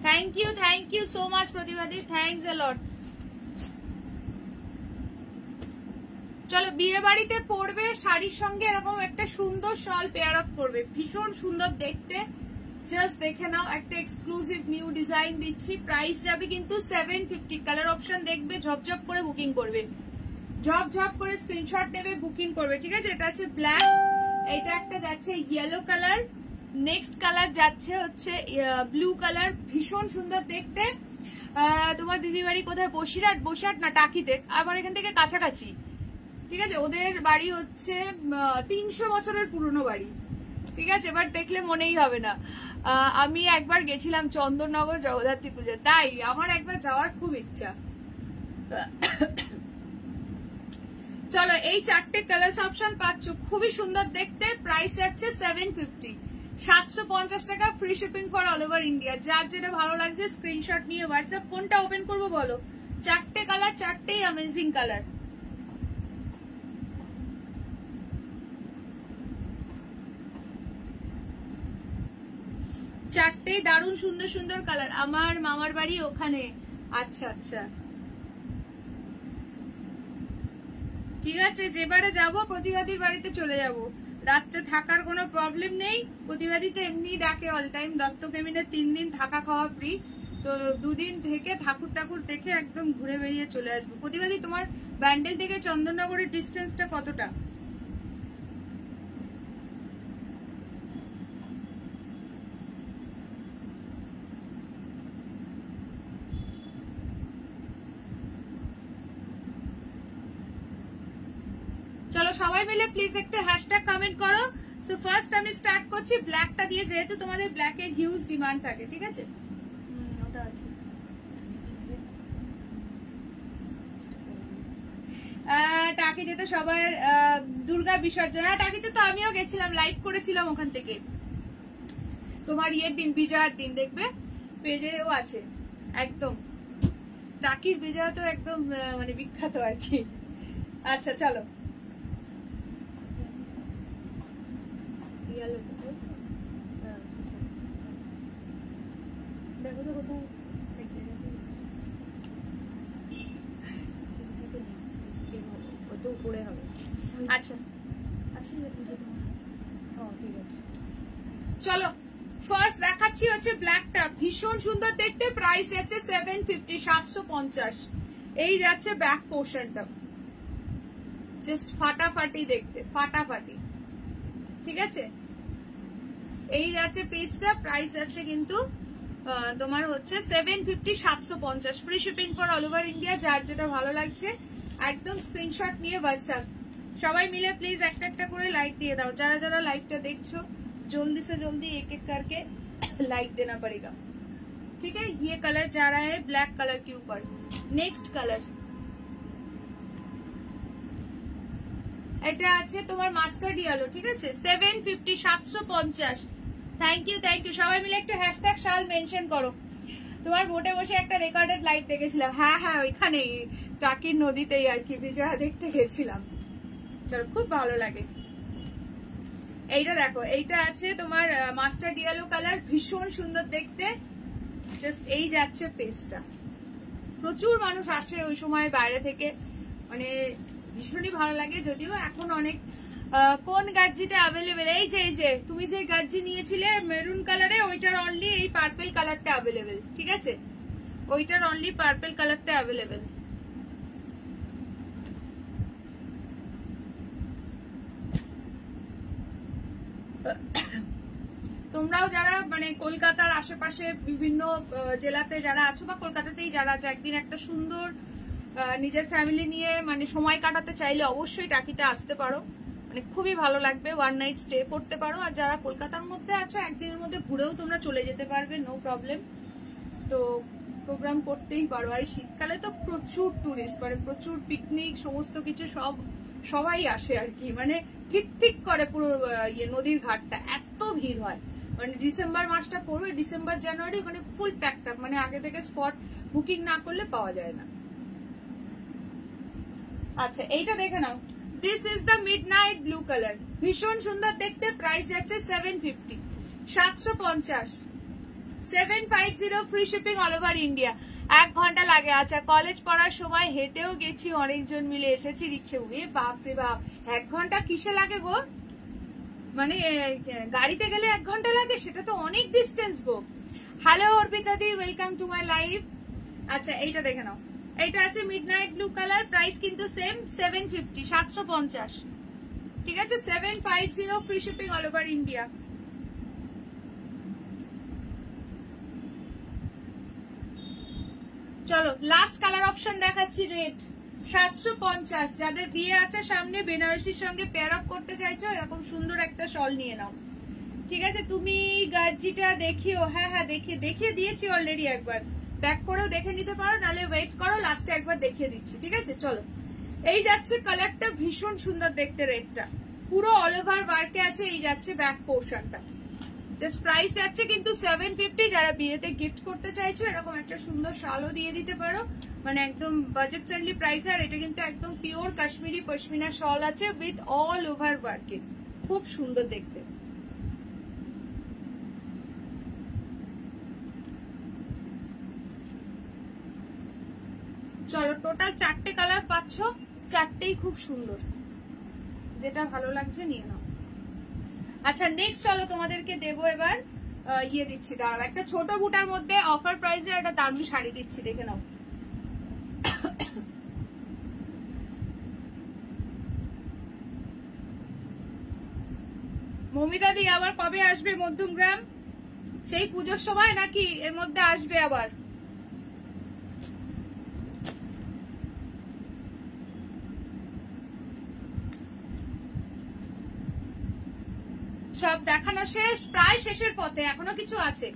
S1: থ্যাংক ইউ সো মাচ প্রতিবাদী, থ্যাংকস আ লট। চলো বিয়ে বাড়িতে পরবে শাড়ির সঙ্গে এরকম একটা সুন্দর শল পেয়ার আপ করবে, ভীষণ সুন্দর দেখতে। জাস্ট দেখে নাও, একটা এক্সক্লুসিভ নিউ ডিজাইন দিচ্ছি। প্রাইস যাবে কিন্তু 750। কালার অপশন দেখবে, ঝপঝপ করে বুকিং করবে, ঝপঝপ করে স্ক্রিনশট নেবে, বুকিং করবে, ঠিক আছে? এটা আছে ব্ল্যাক, এটা একটা যাচ্ছে ইয়েলো কালার, নেক্সট কালার যাচ্ছে হচ্ছে ব্লু কালার, ভীষণ সুন্দর দেখতে। তোমার দিদি বাড়ি কোথায়? বসিরহাট না টাকিতে, আমার এখান থেকে কাছাকাছি, ঠিক আছে? ওদের বাড়ি হচ্ছে 300 বছরের পুরনো বাড়ি, ঠিক আছে? বাট দেখলে মনেই হবে না। আমি একবার গেছিলাম চন্দননগর জগদ্ধাত্রী পুজো, তাই আমার একবার যাওয়ার খুব ইচ্ছা। চলো এই চারটে কালার অপশন পাচ্ছ, খুবই সুন্দর দেখতে। প্রাইস যাচ্ছে 750, 750 টাকা, free shipping for all over India. যার যেটা ভালো লাগছে স্ক্রিনশট নিয়ে হোয়াটসঅ্যাপ। কোনটা ওপেন করবো বলো? চারটে কালার, চারটেই অ্যামেজিং কালার। চারটেই দারুণ সুন্দর সুন্দর কালার। আমার মামার বাড়ি ওখানে। আচ্ছা আচ্ছা ঠিক আছে, যেবারে যাবো প্রতিবাদীর বাড়িতে চলে যাব, রাত্রে থাকার কোনো প্রবলেম নেই। প্রতিবাদীতে এমনি ডাকে অল টাইম, দত্ত কেবিনে 3 দিন থাকা খাওয়া ফ্রি, তো 2 দিন থেকে ঠাকুর টাকুর দেখে একদম ঘুরে বেরিয়ে চলে আসবো। প্রতিবাদী তোমার ব্যান্ডেল থেকে চন্দননগরের ডিস্টেন্সটা কতটা? চলো সবাই মিলে প্লিজ একটা হ্যাশট্যাগ কমেন্ট করো। সো ফার্স্ট আমি স্টার্ট করছি ব্ল্যাকটা দিয়ে, যেহেতু তোমাদের ব্ল্যাকের হিউজ ডিমান্ড থাকে, ঠিক আছে? ওটা আছে টাকিতে তো সবার দুর্গা বিসর্জন। টাকিতে তো আমিও গেছিলাম, লাইভ করেছিলাম ওখান থেকে তোমার ইয়ের দিন, বিজয়ার দিন, দেখবে পেজেও আছে একদম। টাকির বিজয়া তো একদম মানে বিখ্যাত আর কি। আচ্ছা চলো দেখো তো কোথায় আছে, উপরে হবে। আচ্ছা আচ্ছা ঠিক আছে, চলো ফার্স্ট দেখাচ্ছি হচ্ছে ব্ল্যাকটা, ভীষণ সুন্দর দেখতে। প্রাইস আছে 750, 750। এই যাচ্ছে ব্যাক পোর্শনটা, জাস্ট ফাটাফাটি দেখতে, ফাটাফাটি, ঠিক আছে? এই যাচ্ছে পিসটা, প্রাইস আছে কিন্তু তোমার হচ্ছে 750, 750, free shipping for all over India. যার যেটা ভালো লাগছে একদম স্ক্রিনশট নিয়ে হোয়াটসঅ্যাপ। সবাই মিলে প্লিজ একটা একটা করে লাইক দিয়ে দাও। যারা যারা লাইভটা দেখছো जल्दी से जल्दी एक एक करके लाइक देना पड़ेगा, ठीक है? ये कलर जा रहा है ब्लैक कलर के ऊपर। नेक्स्ट कलर এটা আছে তোমার মাস্টার্ড ইয়েলো, ঠিক আছে? 750, 750। থ্যাংক ইউ সবাই মিলে একটু হ্যাশট্যাগ শাল মেনশন করো। তোমার বোটে বসে একটা রেকর্ডেড লাইভ দেখেছিলাম, হ্যাঁ হ্যাঁ ওইখানেই টাকির নদীতেই আর কি, বিজয়া দেখতে গেছিলাম। চলো খুব ভালো লাগে। এইটা দেখো, এইটা আছে তোমার মাস্টার্ড ইয়েলো কালার, ভীষণ সুন্দর দেখতে। জাস্ট এই যাচ্ছে পেজটা, প্রচুর মানুষ আসে ওই সময় বাইরে থেকে, মানে ভীষণই ভালো লাগে। যদিও এখন অনেক কোন গার্জিটা অ্যাভেলেবেল, এই যে তুমি যে গার্জি নিয়েছিলে মেরুন কালারে, ওইটার অনলি এই পার্পল কালারটা অ্যাভেলেবেল, ঠিক আছে? ওইটার অনলি পার্পল কালারটা অ্যাভেলেবেল। তোমরাও যারা মানে কলকাতার আশেপাশে বিভিন্ন জেলাতে যারা আছো বা কলকাতাতেই যারা আছে, একদিন একটা সুন্দর নিজের ফ্যামিলি নিয়ে মানে সময় কাটাতে চাইলে অবশ্যই টাকিতে আসতে পারো, মানে খুবই ভালো লাগবে। ওয়ান নাইট স্টে করতে পারো। আর যারা কলকাতার মধ্যে আছো একদিনের মধ্যে ঘুরেও তোমরা চলে যেতে পারবে, নো প্রবলেম। তো প্রোগ্রাম করতেই পারো। আর শীতকালে তো প্রচুর টুরিস্ট, মানে প্রচুর পিকনিক সমস্ত কিছু সবাই আসে আর কি, মানে ঠিক ঠিক করে পুরো নদীর ঘাটটা, এত ভিড় হয়। মানে ডিসেম্বর মাসটা পড়বে, ডিসেম্বর জানুয়ারি মানে ফুল প্যাকড আপ, মানে আগে থেকে স্পট বুকিং না করলে পাওয়া যায় না। আচ্ছা এইটা দেখে নাও, this is the midnight blue colour, ভীষণ সুন্দর দেখতে। প্রাইস যাচ্ছে 750, 750, 750, free shipping all over India. 1 ঘন্টা লাগে। আচ্ছা কলেজ পড়ার সময় হেঁটেও গেছি, অনেকজন মিলে এসেছি রিক্সা। বাপরে বাপ, 1 ঘন্টা কিসে লাগে গো? মানে গাড়িতে গেলে 1 ঘন্টা লাগে, সেটা তো অনেক distance go. Hello Arpita the, welcome to my live. আচ্ছা এইটা দেখে নাও, এইটা আছে মিডনাইট ব্লু কালার, প্রাইস কিন্তু সেম 750, 750, ঠিক আছে? 750, free shipping all over India. চলো লাস্ট কালার অপশন দেখাচ্ছি, রেড, 750। যাদের বিয়ে আছে সামনে, বেনারসির সঙ্গে পেয়ার আপ করতে চাইছো, এরকম সুন্দর একটা শল নিয়ে নাও, ঠিক আছে? তুমি গার্জিটা দেখিও। হ্যাঁ হ্যাঁ দেখিয়ে দিয়েছি অলরেডি, একবার ব্যাক করেও দেখে নিতে পারো, নাহলে ওয়েট করো, লাস্টে একবার দেখিয়ে দিচ্ছি, ঠিক আছে? চলো এই যাচ্ছে কালারটা, ভীষণ সুন্দর দেখতে, রেডটা পুরো অল ওভার ওয়ার্কে আছে। এই যাচ্ছে ব্যাক পোর্শনটা, জাস্ট প্রাইস যাচ্ছে কিন্তু 750। যারা বিয়েতে গিফট করতে চাইছো এরকম একটা সুন্দর শালও দিয়ে দিতে পারো, মানে একদম বাজেট ফ্রেন্ডলি প্রাইস। আর এটা কিন্তু একদম পিওর কাশ্মীরি পশমিনা শল আছে উইথ অল ওভার ওয়ার্কে, খুব সুন্দর দেখতে। চলো টোটাল 4টে কালার পাচ্ছ, 4টেই খুব সুন্দর, যেটা ভালো লাগছে নিয়ে নাও। আচ্ছা নেক্সট চলো তোমাদেরকে দেবো এবার ইয়ে দিচ্ছি, দাঁড়াও, একটা ছোট বুটার মধ্যে অফার প্রাইসে একটা দারুণ শাড়ি দিচ্ছি, দেখে নাও। মমিতা দি আবার কবে আসবে মধ্যমগ্রাম? সেই পুজোর সময় নাকি এর মধ্যে আসবে আবার? সব দেখানো শেষ, প্রায় শেষের পথে, এখনো কিছু আছে।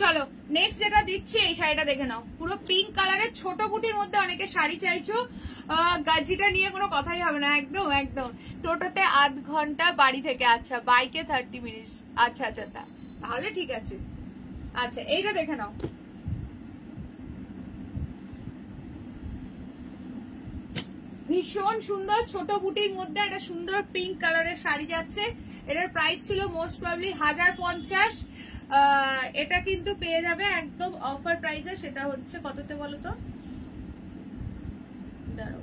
S1: চলো নেক্সট যেটা দিচ্ছি, এই শাড়িটা দেখে নাও, পুরো পিঙ্ক কালারের ছোট বুটির মধ্যে অনেকে শাড়ি চাইছো। গাজিটা নিয়ে কোনো কথাই হবে না, একদম একদম। টোটোতে 8 ঘন্টা বাড়ি থেকে, আচ্ছা বাইকে 30 মিনিট, আচ্ছা আচ্ছা তাহলে ঠিক আছে। আচ্ছা এইটা দেখে নাও, ভীষণ সুন্দর ছোট বুটির মধ্যে একটা সুন্দর পিঙ্ক কালারের শাড়ি যাচ্ছে। এটার প্রাইস ছিল মোস্ট প্রবাবলি 1050, এটা কিন্তু পেয়ে যাবে একদম অফার প্রাইসে। সেটা হচ্ছে কততে বলো তো, দাঁড়াও,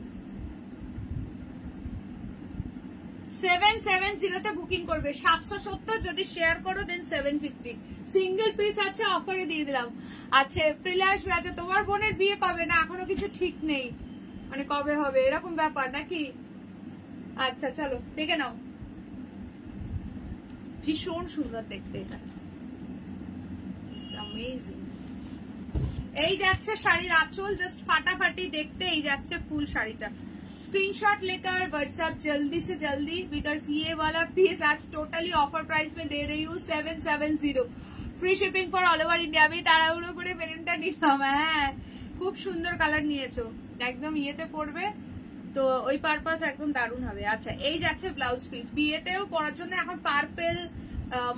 S1: 770 বুকিং করবে, 770 যদি শেয়ার করো দেন 750, সিঙ্গেল পিস আছে, অফারে দিয়ে দিলাম। আচ্ছা এপ্রিলে আসবে। আচ্ছা তোমার বোনের বিয়ে পাবে না, এখনো কিছু ঠিক নেই, মানে কবে হবে এরকম ব্যাপার নাকি? আচ্ছা চলো দেখে নাও, ভীষণ সুন্দর দেখতে, এটা অ্যামেজিং। এই যাচ্ছে শাড়ির আঁচল, জাস্ট ফাটাফাটি দেখতে। এই যাচ্ছে ফুল শাড়িটা। स्क्रीनशॉट लेकर व्हाट्सएप जल्दी से जल्दी, बिकॉज ये वाला पीस आज टोटली ऑफर प्राइस में दे रही हूँ 770, free shipping for all over India. আমি তাড়াহুড়ো করে বেলুনটা নিলাম। হ্যাঁ খুব সুন্দর কালার নিয়েছো, একদম ইয়েতে পড়বে তো ওই পারপাস একদম দারুণ হবে। আচ্ছা এই যাচ্ছে ব্লাউজ পিস, বিয়েতেও পরার জন্য এখন পার্পেল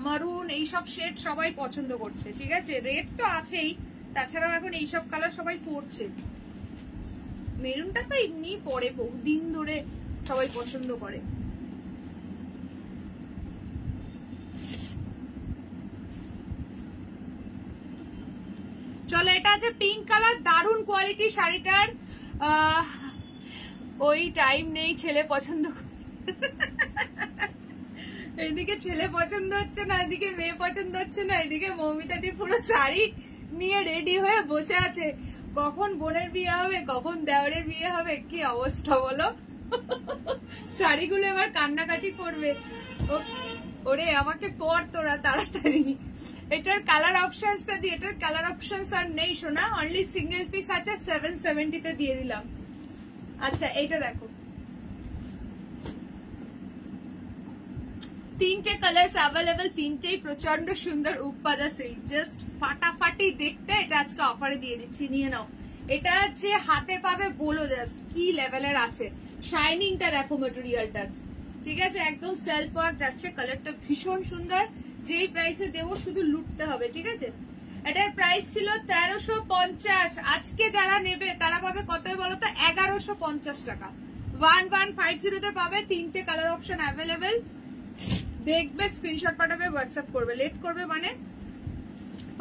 S1: মারুন এইসব শেড সবাই পছন্দ করছে, ঠিক আছে? রেড তো আছেই, তাছাড়াও এখন এইসব কালার সবাই পরছে। মেরুনটা তো এমনি পরে বহুদিন ধরে সবাই পছন্দ করে। চলো এটা আছে পিঙ্ক কালার, দারুণ কোয়ালিটি শাড়িটার। ওই টাইম নেই, ছেলে পছন্দ এইদিকে ছেলে পছন্দ হচ্ছে না, এদিকে মেয়ে পছন্দ হচ্ছে না, এদিকে মৌমিতা দি পুরো শাড়ি নিয়ে রেডি হয়ে বসে আছে, কখন বোনের বিয়ে হবে, কখন দেওরের বিয়ে হবে, কি অবস্থা বলো। শাড়িগুলো এবার কান্নাকাটি করবে। ওরে আমাকে পর তোরা তাড়াতাড়ি। এটার কালার অপশনসটা দিয়ে, এটার কালার অপশনস আর নেই শোনা, অনলি সিঙ্গেল পিস আছে, 770 তে দিয়ে দিলাম। আচ্ছা এইটা দেখো, তিনটে কালার অ্যাভেলেবল, তিনটেই প্রচন্ড সুন্দর উপপাদা সিল্ক, জাস্ট ফাটাফাটি দেখতে। এটা আজকে অফারে দিয়ে দিচ্ছি, নিয়ে নাও। এটা যে হাতে পাবে বলো জাস্ট কি লেভেলের আছে। শাইনিংটা দেখো মেটেরিয়ালটার, ঠিক আছে, একদম সেলফ ওয়ার্ক যাচ্ছে, কালারটা ভীষণ সুন্দর। যেই প্রাইসে দেবো শুধু লুটতে হবে, ঠিক আছে। এটার প্রাইস ছিল 1350, আজকে যারা নেবে তারা পাবে কত বলতো, 1150 টাকা। 1150 তে পাবে, তিনটে কালার অপশন অ্যাভেলেবেল। দেখবে, স্ক্রিনশট পাঠাবে, হোয়াটসঅ্যাপ করবে, লেট করবে মানে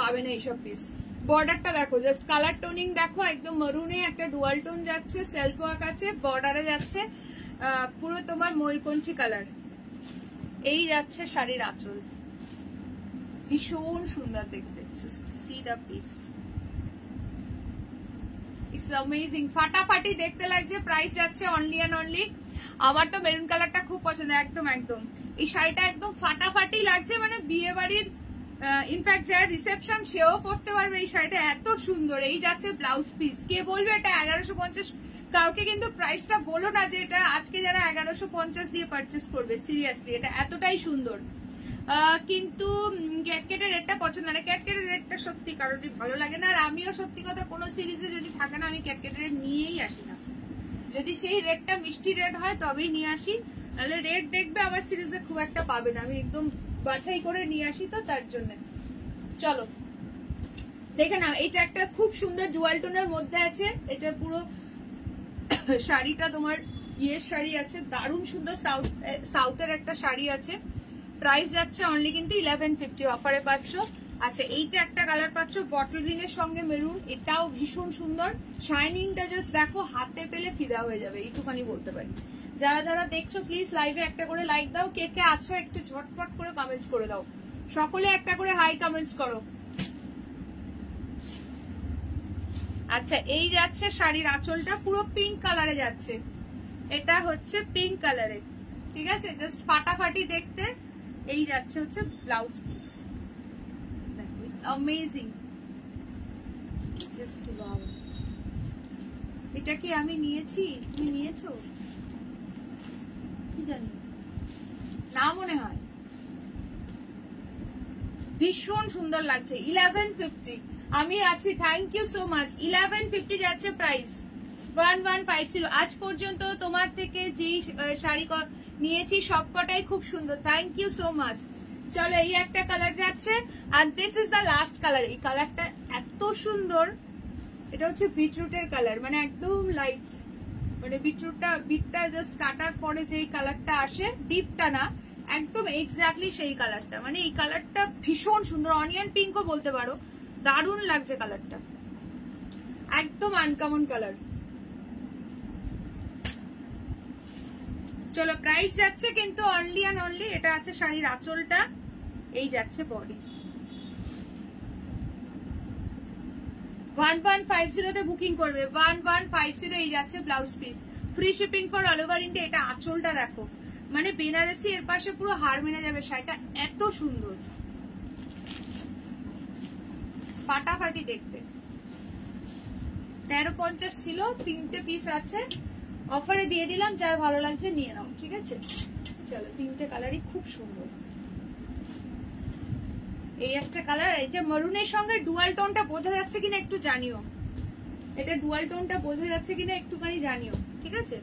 S1: পাবে না এইসব পিস। বর্ডারটা দেখো, জাস্ট কালার টোনিং দেখো, একদম মরুনে একটা ডুয়াল টোন যাচ্ছে, সেলফ ওয়ার্ক আছে, বর্ডারে যাচ্ছে পুরো তোমার ময়ূরকণ্ঠী কালার। এই যাচ্ছে শাড়ির আঁচল, ভীষণ সুন্দর দেখতে। C the piece, it's amazing, ফাটাফাটি দেখতে লাগছে। প্রাইস যাচ্ছে অনলি অ্যান্ড অনলি, আমার তো মেরুন কালারটা খুব পছন্দ, একদম একদম এই শাড়িটা একদম ফাটাফাটি লাগছে, মানে বিয়ে বাড়ির ইনফ্যাক্ট যারা রিসেপশন সেও পড়তে পারবে এই শাড়িটা, এত সুন্দর। এই যাচ্ছে ব্লাউজ পিস, কে বলবে এটা 1150, কাউকে কিন্তু প্রাইসটা বলো না যে এটা আজকে যারা 1150 দিয়ে পারচেস করবে, সিরিয়াসলি এটা এতটাই সুন্দর। কিন্তু ক্যাটকেটের রেটটা পছন্দ না, ক্যাটকেটের রেটটা সত্যি কারোরই ভালো লাগে না, আর আমিও সত্যি কথা কোনো সিরিজে যদি থাকে না আমি ক্যাটকেটের রেট নিয়েই আসি না। যদি সেই রেটটা মিষ্টি রেট হয় তবেই নিয়ে আসি, তাহলে রেট দেখবে আমার সিরিজে খুব একটা পাবে না, আমি একদম বাছাই করে নিয়ে আসি, তো তার জন্য। চলো দেখে নাও, এটা একটা খুব সুন্দর ডুয়াল টোনের মধ্যে আছে, এটা পুরো শাড়িটা তোমার ইয়ের শাড়ি আছে, দারুণ সুন্দর, সাউথের একটা শাড়ি আছে। প্রাইস যাচ্ছে অনলি কিন্তু 1150, অফারে পাচ্ছ। আচ্ছা এইটা একটা কালার পাচ্ছ বটল গ্রিন এর সঙ্গে মেরুন, এটাও ভীষণ সুন্দর। শাইনিংটা জাস্ট দেখো, হাতে পেলে ফিদা হয়ে যাবে, এইটুখানি বলতে পারি। যারা যারা দেখছো প্লিজ লাইভে একটা করে লাইক দাও, কে কে আছো একটু ঝটপট করে কমেন্টস করে দাও, সকলে একটা করে হাই কমেন্টস করো। আচ্ছা এই যাচ্ছে শাড়ির আঁচলটা, পুরো পিঙ্ক কালারে যাচ্ছে, এটা হচ্ছে পিঙ্ক কালারে, ঠিক আছে, জাস্ট ফাটাফাটি দেখতে। এই যাচ্ছে হচ্ছে blouse piece, amazing, just wow. এটা কি আমি নিয়েছি, তুমি নিয়েছো কি জানি না, মনে হয়। ভীষণ সুন্দর লাগছে, 1150 আমি আছি, থ্যাংক ইউ সো মাচ। 1150 যাচ্ছে প্রাইস, 1150। আজ পর্যন্ত তোমার থেকে যেই শাড়ি নিয়েছি সবকটাই খুব সুন্দর, থ্যাংক ইউ সো মাচ। চলো এই একটা কালার যাচ্ছে, আর this is the last colour. এই কালারটা এত সুন্দর, এটা হচ্ছে বিটরুটের কালার, মানে একদম লাইট, মানে বিটটা জাস্ট কাটার পরে যেই কালারটা আসে, ডিপটা না, একদম এক্স্যাক্টলি সেই কালারটা, মানে এই কালারটা ভীষণ সুন্দর, অনিয়ন পিঙ্কও বলতে পারো, দারুণ লাগছে কালারটা, একদম আনকমন কালার। চলো প্রাইস যাচ্ছে কিন্তু অনলি অ্যান্ড অনলি, এটা আছে শাড়ির আঁচলটা, এই যাচ্ছে বডি। 1150 তে বুকিং করবে, 1150। এই যাচ্ছে blouse piece, free shipping for all over India. এটা আঁচলটা দেখো, মানে বেনারসি এর পাশে পুরো হার মেনে যাবে, শাড়িটা এত সুন্দর, ফাটাফাটি দেখতে। 1350 ছিল, তিনটে পিস আছে, অফারে দিয়ে দিলাম, যার ভালো লাগছে নিয়ে নাও, ঠিক আছে। চলো তিনটে কালারই খুব সুন্দর। এই একটা কালার, এটা মেরুনের সঙ্গে ডুয়াল টোনটা বোঝা যাচ্ছে কিনা একটু জানিও, এটা ডুয়াল টোনটা বোঝা যাচ্ছে কিনা একটুখানি জানিও, ঠিক আছে।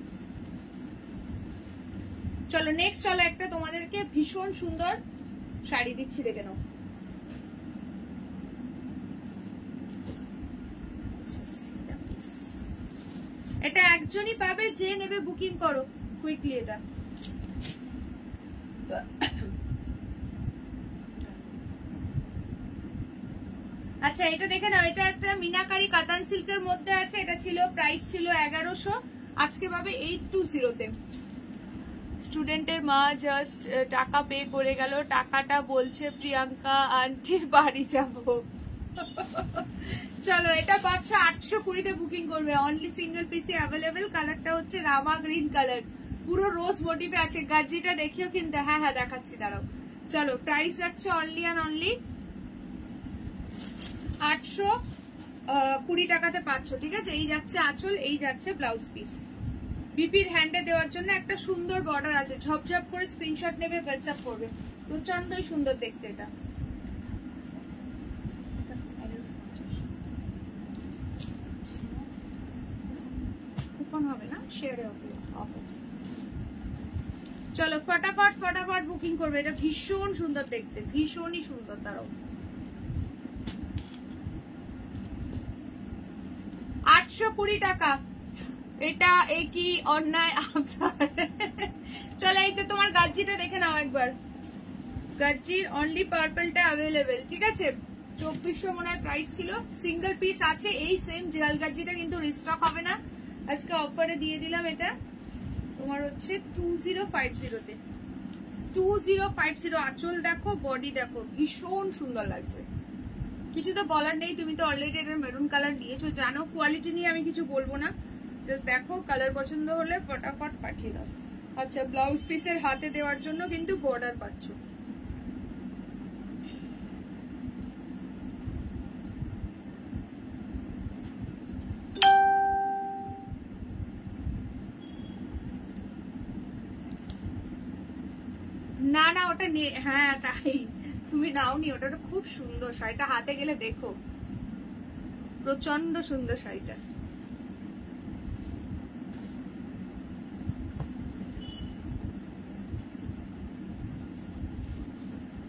S1: চলো নেক্সট, চলো একটা তোমাদেরকে ভীষণ সুন্দর শাড়ি দিচ্ছি, দেখে নাও। এটা একজনই পাবে, যে নেবে বুকিং করো কুইকলি। এটা আচ্ছা এটা দেখে নাও, এটা একটা মিনাকারি কাতান সিল্কের মধ্যে আছে, এটা ছিল প্রাইস ছিল 1100, আজকে পাবে 820 তে। স্টুডেন্টের মা জাস্ট টাকা পে করে গেল, টাকাটা বলছে প্রিয়াঙ্কা আন্টির বাড়ি যাব। চলো এটা পাচ্ছ 820 তে বুকিং করবে, অনলি সিঙ্গেল পিসি অ্যাভেলেবেল। কালারটা হচ্ছে রামা গ্রিন কালার, পুরো রোজ মোটিভে আছে, গাজিটা দেখিও কিন্তু, হ্যাঁ হ্যাঁ দেখাচ্ছি দাঁড়াও। চলো প্রাইস যাচ্ছে অনলি অ্যান্ড অনলি 820 টাকাতে পাচ্ছ, ঠিক আছে। এই যাচ্ছে আঁচল, এই যাচ্ছে ব্লাউজ পিস। বিপির হ্যান্ডে দেওয়ার জন্য একটা সুন্দর বর্ডার আছে, ঝপঝপ করে স্ক্রিনশট নেবে, হোয়াটসঅ্যাপ করবে। প্রচন্ডই সুন্দর দেখতে এটা। কুপন হবে না, শেয়ারে অফ আছে। চলো ফটাফট ফটাফট বুকিং করবে, এটা ভীষণ সুন্দর দেখতে, ভীষণই সুন্দর। দাঁড়াও 820 টাকা, এটা এই কি অন্যায় আপনার? চলো এই যে তোমার গাজ্জিটা দেখে নাও একবার, গাজ্জির অনলি পার্পলটা অ্যাভেলেবেল, ঠিক আছে। 2400 মনে হয় প্রাইস ছিল, সিঙ্গেল পিস আছে। এই সেম জেল গাজ্জিটা কিন্তু রিস্টক হবে না, আজকে অফারে দিয়ে দিলাম। এটা তোমার হচ্ছে 2050-তে, 2050। আঁচল দেখো, বডি দেখো, ভীষণ সুন্দর লাগছে। কিছু তো বলার নেই, তুমি তো অলরেডি এটা মেরুন কালার নিয়েছো, জানো। কোয়ালিটি নিয়ে আমি কিছু বলবো না, জাস্ট দেখো, কালার পছন্দ হলে ফটাফট পাঠিয়ে দাও। আচ্ছা, ব্লাউজ পিসের হাতে দেওয়ার জন্য কিন্তু বর্ডার পাচ্ছ। না না ওটা হ্যাঁ তাই, তুমি নাওনি, ওটা খুব সুন্দর শাড়িটা, হাতে গেলে দেখো, প্রচন্ড সুন্দর শাড়িটা।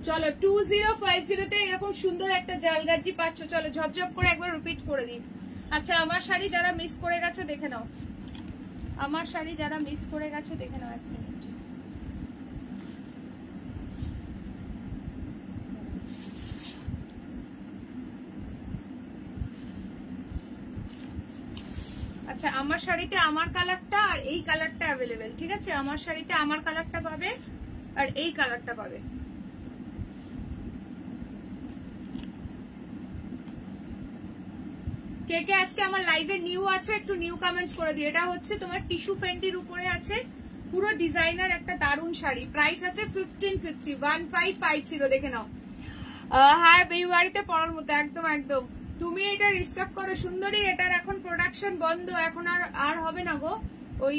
S1: চলো 2050-তে এরকম সুন্দর একটা জালগাজি পাচ্ছ। চলো ঝপঝপ করে একবার রিপিট করে দিই। আচ্ছা, আমার শাড়ি যারা মিস করে গেছো দেখে নাও, আমার শাড়ি যারা মিস করে গেছো দেখে নাও, 1 মিনিট। আচ্ছা, আমার শাড়িতে আমার কালারটা আর এই কালারটা অ্যাভেলেবেল, ঠিক আছে। আমার শাড়িতে আমার কালারটা পাবে আর এই কালারটা পাবে। কে কে আজকে আমার লাইভে নিউ আছে একটু নিউ কমেন্টস করে দিও। এটা হচ্ছে তোমার টিস্যু ফেন্টির উপরে আছে, পুরো ডিজাইনার একটা দারুন শাড়ি। প্রাইস আছে 1550 দেখে নাও। হ্যাঁ, এই বাড়িতে পড়ার মতো, একদম একদম। তুমি এটা রিস্টক করো সুন্দরী, এটার এখন প্রোডাকশন বন্ধ, এখন আর হবে না গো। ওই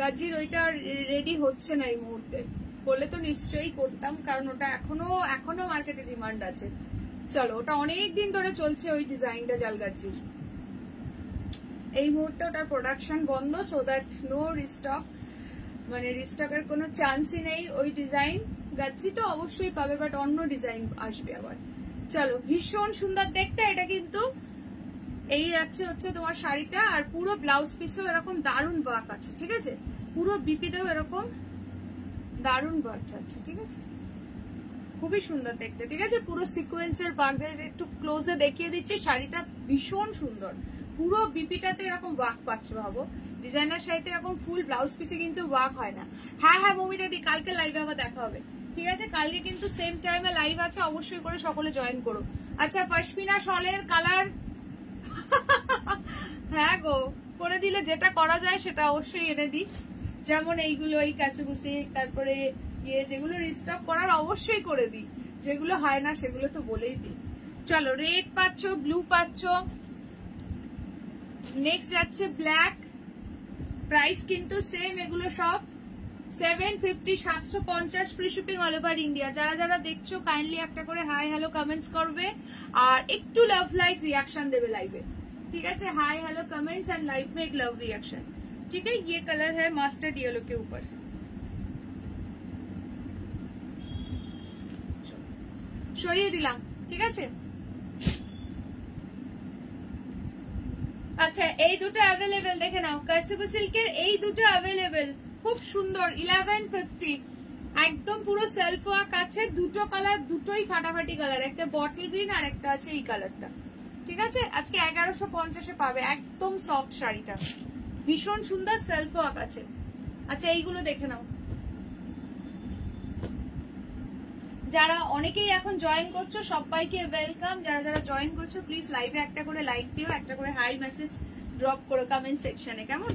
S1: গাজির ওইটা রেডি হচ্ছে না এই মুহূর্তে, বললে তো নিশ্চয়ই করতাম, কারণ ওটা এখনো মার্কেটে ডিমান্ড আছে। চলো, ওটা অনেক দিন ধরে চলছে ওই ডিজাইনটা জালগাজি। এই মুহূর্তে ওটার প্রোডাকশন বন্ধ, সো দ্যাট নো রিস্টক, মানে রিস্টকের কোনো চান্সই নেই। ওই ডিজাইন গাচ্ছি তো অবশ্যই পাবে, বাট অন্য ডিজাইন আসবে আবার। চলো, ভীষণ সুন্দর দেখতে এটা কিন্তু। এই হচ্ছে তোমার শাড়িটা, আর পুরো ব্লাউজ পিসেও এরকম দারুণ ওয়ার্ক আছে, ঠিক আছে। পুরো বিপিতেও এরকম দারুণ ওয়ার্ক আছে, ঠিক আছে। খুবই সুন্দর দেখতে, ঠিক আছে। পুরো সিকোয়েন্সের ওয়ার্ক, একটু ক্লোজে দেখিয়ে দিচ্ছি, শাড়িটা ভীষণ সুন্দর। পুরো বিপিটাতে এরকম ওয়ার্ক পাচ্ছ, ভাবো। ডিজাইনার শাড়িতে এরকম ফুল ব্লাউজ পিসে কিন্তু ওয়ার্ক হয় না। হ্যাঁ হ্যাঁ মমিতা দি, কালকে লাইভে আবার দেখা হবে, ঠিক আছে। কালকে কিন্তু সেম টাইমে লাইভ আছে, অবশ্যই করে সকলে জয়েন করো। আচ্ছা, পশমিনা শলের কালার হ্যাঁ গো, করে দিলে যেটা করা যায় সেটা অবশ্যই এনে দিই। যেমন এইগুলো, এই কাছেবুসি, তারপরে যেগুলো রিস্টক করার অবশ্যই করে দিই, যেগুলো হয় না সেগুলো তো বলেই দিই। চলো, রেড পাচ্ছ, ব্লু পাচ্ছ, নেক্সট যাচ্ছে ব্ল্যাক। প্রাইস কিন্তু সেম, এগুলো সব 750, 750 free shipping all over India. যারা যারা দেখছো কাইন্ডলি একটা করে হাই হ্যালো কমেন্টস করবে, আর একটু লাভ লাইক রিয়াকশন দেবে লাইভে, ठीक है। Hi hello comments and live में एक लव रिएक्शन, ठीक है। ये कलर है मस्टर्ड येलो के ऊपर, সরিয়ে দিলাম, ঠিক আছে। আচ্ছা, এই দুটো অ্যাভেলেবেল দেখে নাও, কাসিবু সিল্কের এই দুটো অ্যাভেলেবেল, খুব সুন্দর। 1150, একদম পুরো সেলফ ওয়ার্ক আছে। দুটো কালার, দুটোই ফাটাফাটি কালার, একটা বটল গ্রিন আর একটা আছে এই কালারটা, ঠিক আছে। আজকে 1150-এ পাবে, একদম সফট শাড়িটা, ভীষণ সুন্দর সেলফ ওয়ার্ক আছে। আচ্ছা, এইগুলো দেখে নাও। যারা অনেকেই এখন জয়েন করছো সবাইকে ওয়েলকাম। যারা যারা জয়েন করছো প্লিজ লাইভে একটা করে লাইক দিও, একটা করে হাই মেসেজ ড্রপ করো কমেন্ট সেকশনে, কেমন।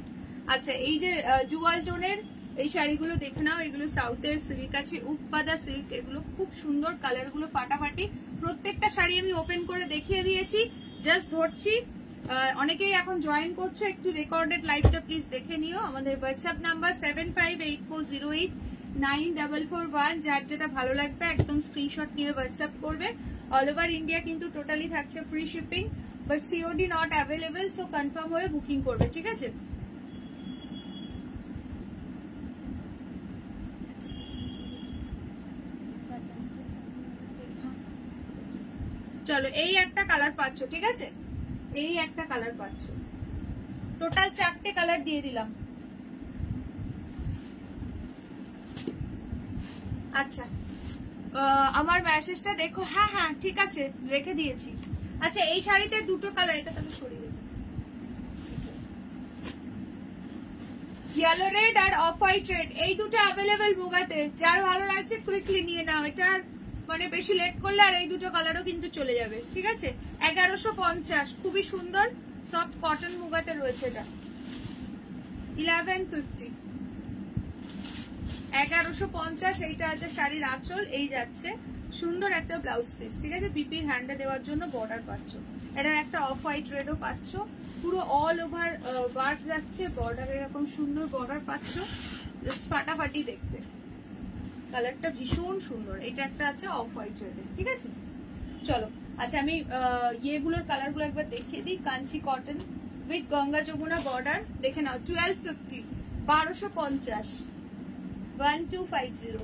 S1: আচ্ছা, এই যে জুয়াল টোনের এই শাড়িগুলো দেখে নাও, এগুলো সাউথের সিল্ক আছে, উপ্পাদা সিল্ক, এগুলো খুব সুন্দর, কালার গুলো ফাটাফাটি। প্রত্যেকটা শাড়ি আমি ওপেন করে দেখিয়ে দিয়েছি, জাস্ট ধরছি। অনেকেই এখন জয়েন করছো, একটু রেকর্ডেড লাইভটা প্লিজ দেখে নিও। আমাদের হোয়াটসঅ্যাপ নাম্বার 7584089441, যার যেটা ভালো লাগবে একদম স্ক্রিনশট নিয়ে হোয়াটসঅ্যাপ করবে। অল ওভার ইন্ডিয়া কিন্তু টোটালি থাকছে free shipping, but COD not available, so confirm হয়ে বুকিং করবে, ঠিক আছে? চলো, এই একটা কালার পাচ্ছ, ঠিক আছে? এই একটা কালার পাচ্ছ, টোটাল 4টে কালার দিয়ে দিলাম। আচ্ছা, আমার মেসেজটা দেখো। হ্যাঁ হ্যাঁ ঠিক আছে, রেখে দিয়েছি। আচ্ছা, এই শাড়িতে দুটো কালার, এটা তাহলে সরিয়ে দেবো। Yellow red R of white red, এই দুটো অ্যাভেলেবেল মুগাতে। যার ভালো লাগছে কুইকলি নিয়ে নাও, এটার মানে বেশি লেট করলে আর এই দুটো কালারও কিন্তু চলে যাবে, ঠিক আছে? 1150, খুবই সুন্দর সফট কটন মুগাতে রয়েছে এটা। 1150, 1150। এইটা আছে শাড়ির আঁচল, এই যাচ্ছে সুন্দর একটা ব্লাউজ পিস, ঠিক আছে? বিপির হ্যান্ডে দেওয়ার জন্য বর্ডার পাচ্ছ। এটার একটা অফ হোয়াইট রেডও পাচ্ছ, পুরো অল ওভার ওয়ার্ক যাচ্ছে, বর্ডার এরকম সুন্দর বর্ডার পাচ্ছ, ফাটাফাটি দেখতে। কালারটা ভীষণ সুন্দর। এটা একটা আছে অফ হোয়াইট রেডে, ঠিক আছে? চলো, আচ্ছা আমি ইয়েগুলোর কালারগুলো একবার দেখিয়ে দিই। Kanchi cotton with Ganga Jamuna border, দেখে নাও। 1250, 1250, 1250।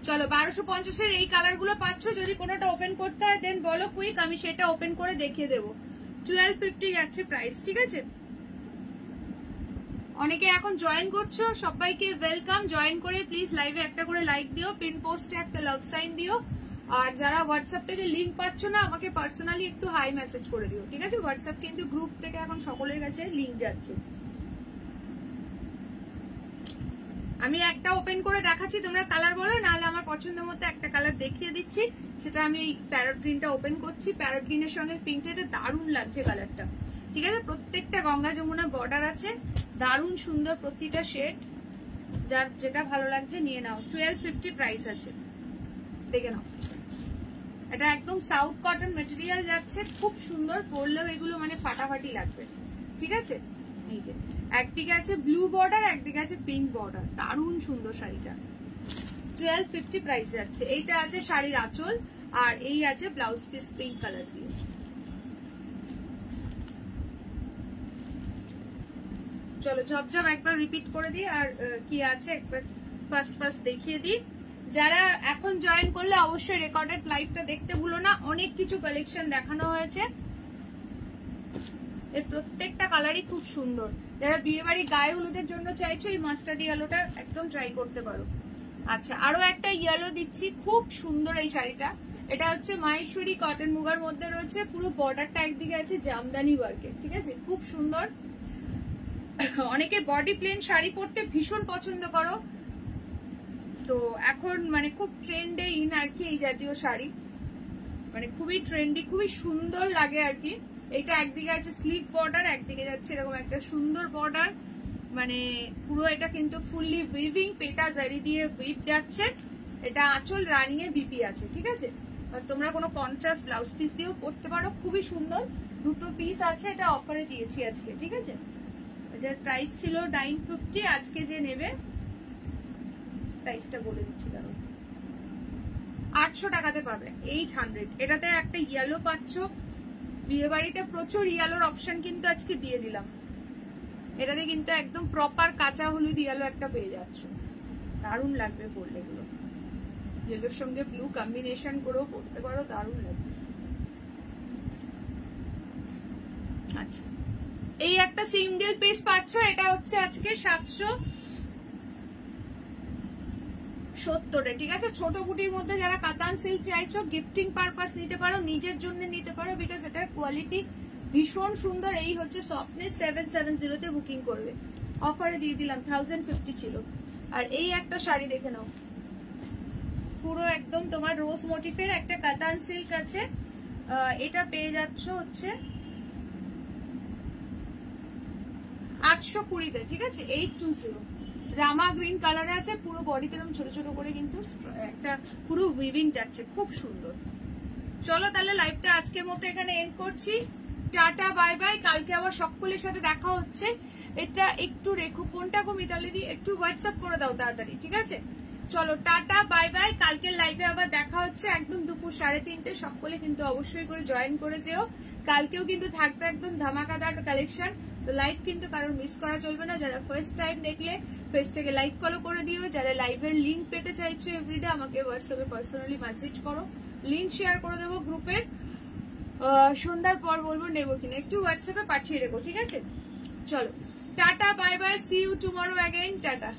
S1: চলো, 1250-এর এই কালার গুলো পাচ্ছ। যদি কোনোটা ওপেন করতে হয় দেন বলো কুইক, আমি সেটা ওপেন করে দেখিয়ে দেবো। 1250 যাচ্ছে প্রাইস, ঠিক আছে? অনেকে এখন জয়েন করছো, সবাইকে ওয়েলকাম। জয়েন করে প্লিজ লাইভে একটা করে লাইক দিও, পিন পোস্টে একটা লাভ সাইন দিও। আর যারা হোয়াটসঅ্যাপ থেকে লিঙ্ক পাচ্ছ না, আমাকে পার্সোনালি একটু হাই মেসেজ করে দিও, ঠিক আছে? হোয়াটসঅ্যাপ কিন্তু গ্রুপ থেকে এখন সকলের কাছে লিঙ্ক যাচ্ছে। আমি একটা ওপেন করে দেখাচ্ছি, তোমরা কালার বলো, নাহলে আমার পছন্দ মতো একটা কালার দেখিয়ে দিচ্ছি। সেটা আমি এই প্যারট গ্রিনটা ওপেন করছি। প্যারট গ্রিনের সঙ্গে পিঙ্কটা, এটা দারুণ লাগছে কালারটা, ঠিক আছে? প্রত্যেকটা গঙ্গা যমুনা বর্ডার আছে, দারুণ সুন্দর প্রতিটা শেড। যার যেটা ভালো লাগছে নিয়ে নাও। 1250 প্রাইস আছে, দেখে নাও। এটা একদম সাউথ কটন মেটেরিয়াল যাচ্ছে, খুব সুন্দর। পরলেও এগুলো মানে ফাটাফাটি লাগবে, ঠিক আছে? এই যে একদিকে আছে ব্লু বর্ডার, একদিকে আছে পিঙ্ক বর্ডার, দারুণ সুন্দর শাড়িটা। 1250 প্রাইস যাচ্ছে। এইটা আছে শাড়ির আঁচল, আর এই আছে ব্লাউজ পিস পিঙ্ক কালার দিয়ে। চলো ঝপঝপ একবার রিপিট করে দিই, আর কি আছে একবার ফার্স্ট দেখিয়ে দিই। যারা এখন জয়েন করলে অবশ্যই রেকর্ডেড লাইভটা দেখতে ভুলো না, অনেক কিছু কালেকশন দেখানো হয়েছে। এর প্রত্যেকটা কালারই খুব সুন্দর। যারা বিয়ে বাড়ি গায়ে হলুদের জন্য চাইছো, এই মাস্টার্ড ইয়েলোটা একদম ট্রাই করতে পারো। আচ্ছা, আরো একটা ইয়েলো দিচ্ছি, খুব সুন্দর এই শাড়িটা। এটা হচ্ছে মাহেশ্বরী কটন মুগার মধ্যে রয়েছে, পুরো বর্ডারটা একদিকে আছে জামদানি ওয়ার্কে, ঠিক আছে? খুব সুন্দর। অনেকে বডি প্লেন শাড়ি পরতে ভীষণ পছন্দ করো, তো এখন মানে খুব ট্রেন্ডে ইন আর কি এই জাতীয় শাড়ি, মানে খুবই ট্রেন্ডি, খুবই সুন্দর লাগে আর কি। এটা একদিকে আছে স্লিক বর্ডার, একদিকে যাচ্ছে এরকম একটা সুন্দর বর্ডার, মানে পুরো এটা কিন্তু ফুললি উইভিং, পেটা জারি দিয়ে উইভ যাচ্ছে। এটা আঁচল রানিং এ বিপি আছে, ঠিক আছে? আর তোমরা কোনো কন্ট্রাস্ট ব্লাউজ পিস দিয়েও পরতে পারো, খুবই সুন্দর। দুটো পিস আছে, এটা অফারে দিয়েছি আজকে, ঠিক আছে? এটার প্রাইস ছিল 950, আজকে যে নেবে প্রাইসটা বলে দিচ্ছি, দাঁড়ো। 800 টাকাতে পাবে, 800। এটাতে একটা ইয়েলো পাচ্ছ। বিয়ে বাড়িতে প্রচুর ইয়েলোর অপশন কিন্তু আজকে দিয়ে দিলাম। এটাতে কিন্তু একদম প্রপার কাঁচা হলুদ ইয়েলো একটা পেয়ে যাচ্ছ, দারুণ লাগবে পরলে। এগুলো ইয়েলোর সঙ্গে ব্লু কম্বিনেশন করেও পরতে পারো, দারুণ লাগবে। আচ্ছা, এই একটা সিঙ্গেল পিস পাচ্ছ, এটা হচ্ছে আজকে 770, ঠিক আছে? ছোট বুটির মধ্যে যারা কাতান সিল্ক চাইছো, গিফটিং পারপাস নিতে পারো, নিজের জন্য নিতে পারো, বিকজ এটার কোয়ালিটি ভীষণ সুন্দর। এই হচ্ছে সফটনেস। 770-তে বুকিং করবে, অফারে দিয়ে দিলাম। 1050 ছিল। আর এই একটা শাড়ি দেখে নাও, পুরো একদম তোমার রোজ মোটিফের একটা কাতান সিল্ক আছে, এটা পেয়ে যাচ্ছ হচ্ছে 820-তে, ঠিক আছে 820। রামা গ্রিন কালারে আছে, পুরো বডিতে এরকম ছোট ছোট করে কিন্তু একটা পুরো উইভিং যাচ্ছে, খুব সুন্দর। চলো তাহলে লাইভটা আজকের মতো এখানে এন্ড করছি। টাটা বাই বাই, কালকে আবার সকলের সাথে দেখা হচ্ছে। এটা একটু রেখো, কোনটা গো মিতালি দি, একটু হোয়াটসঅ্যাপ করে দাও তাড়াতাড়ি, ঠিক আছে? চলো টাটা বাই বাই, কালকের লাইভে আবার দেখা হচ্ছে একদম দুপুর 3:30। সকলে কিন্তু অবশ্যই করে জয়েন করে যেও, কালকেও কিন্তু থাকবে একদম ধামাকাদার কালেকশন। তো লাইভ কিন্তু কারণ মিস করা চলবে না। যারা ফার্স্ট টাইম দেখলে পেজটাকে লাইক ফলো করে দিও, যারা লাইভের লিঙ্ক পেতে চাইছো এভরিডে আমাকে হোয়াটসঅ্যাপে পার্সোনালি মেসেজ করো, লিঙ্ক শেয়ার করে দেবো গ্রুপের। সন্ধ্যার পর বলবো নেবো কিনা, একটু হোয়াটসঅ্যাপে পাঠিয়ে রেখো, ঠিক আছে? চলো tata bye bye, see you tomorrow again, tata.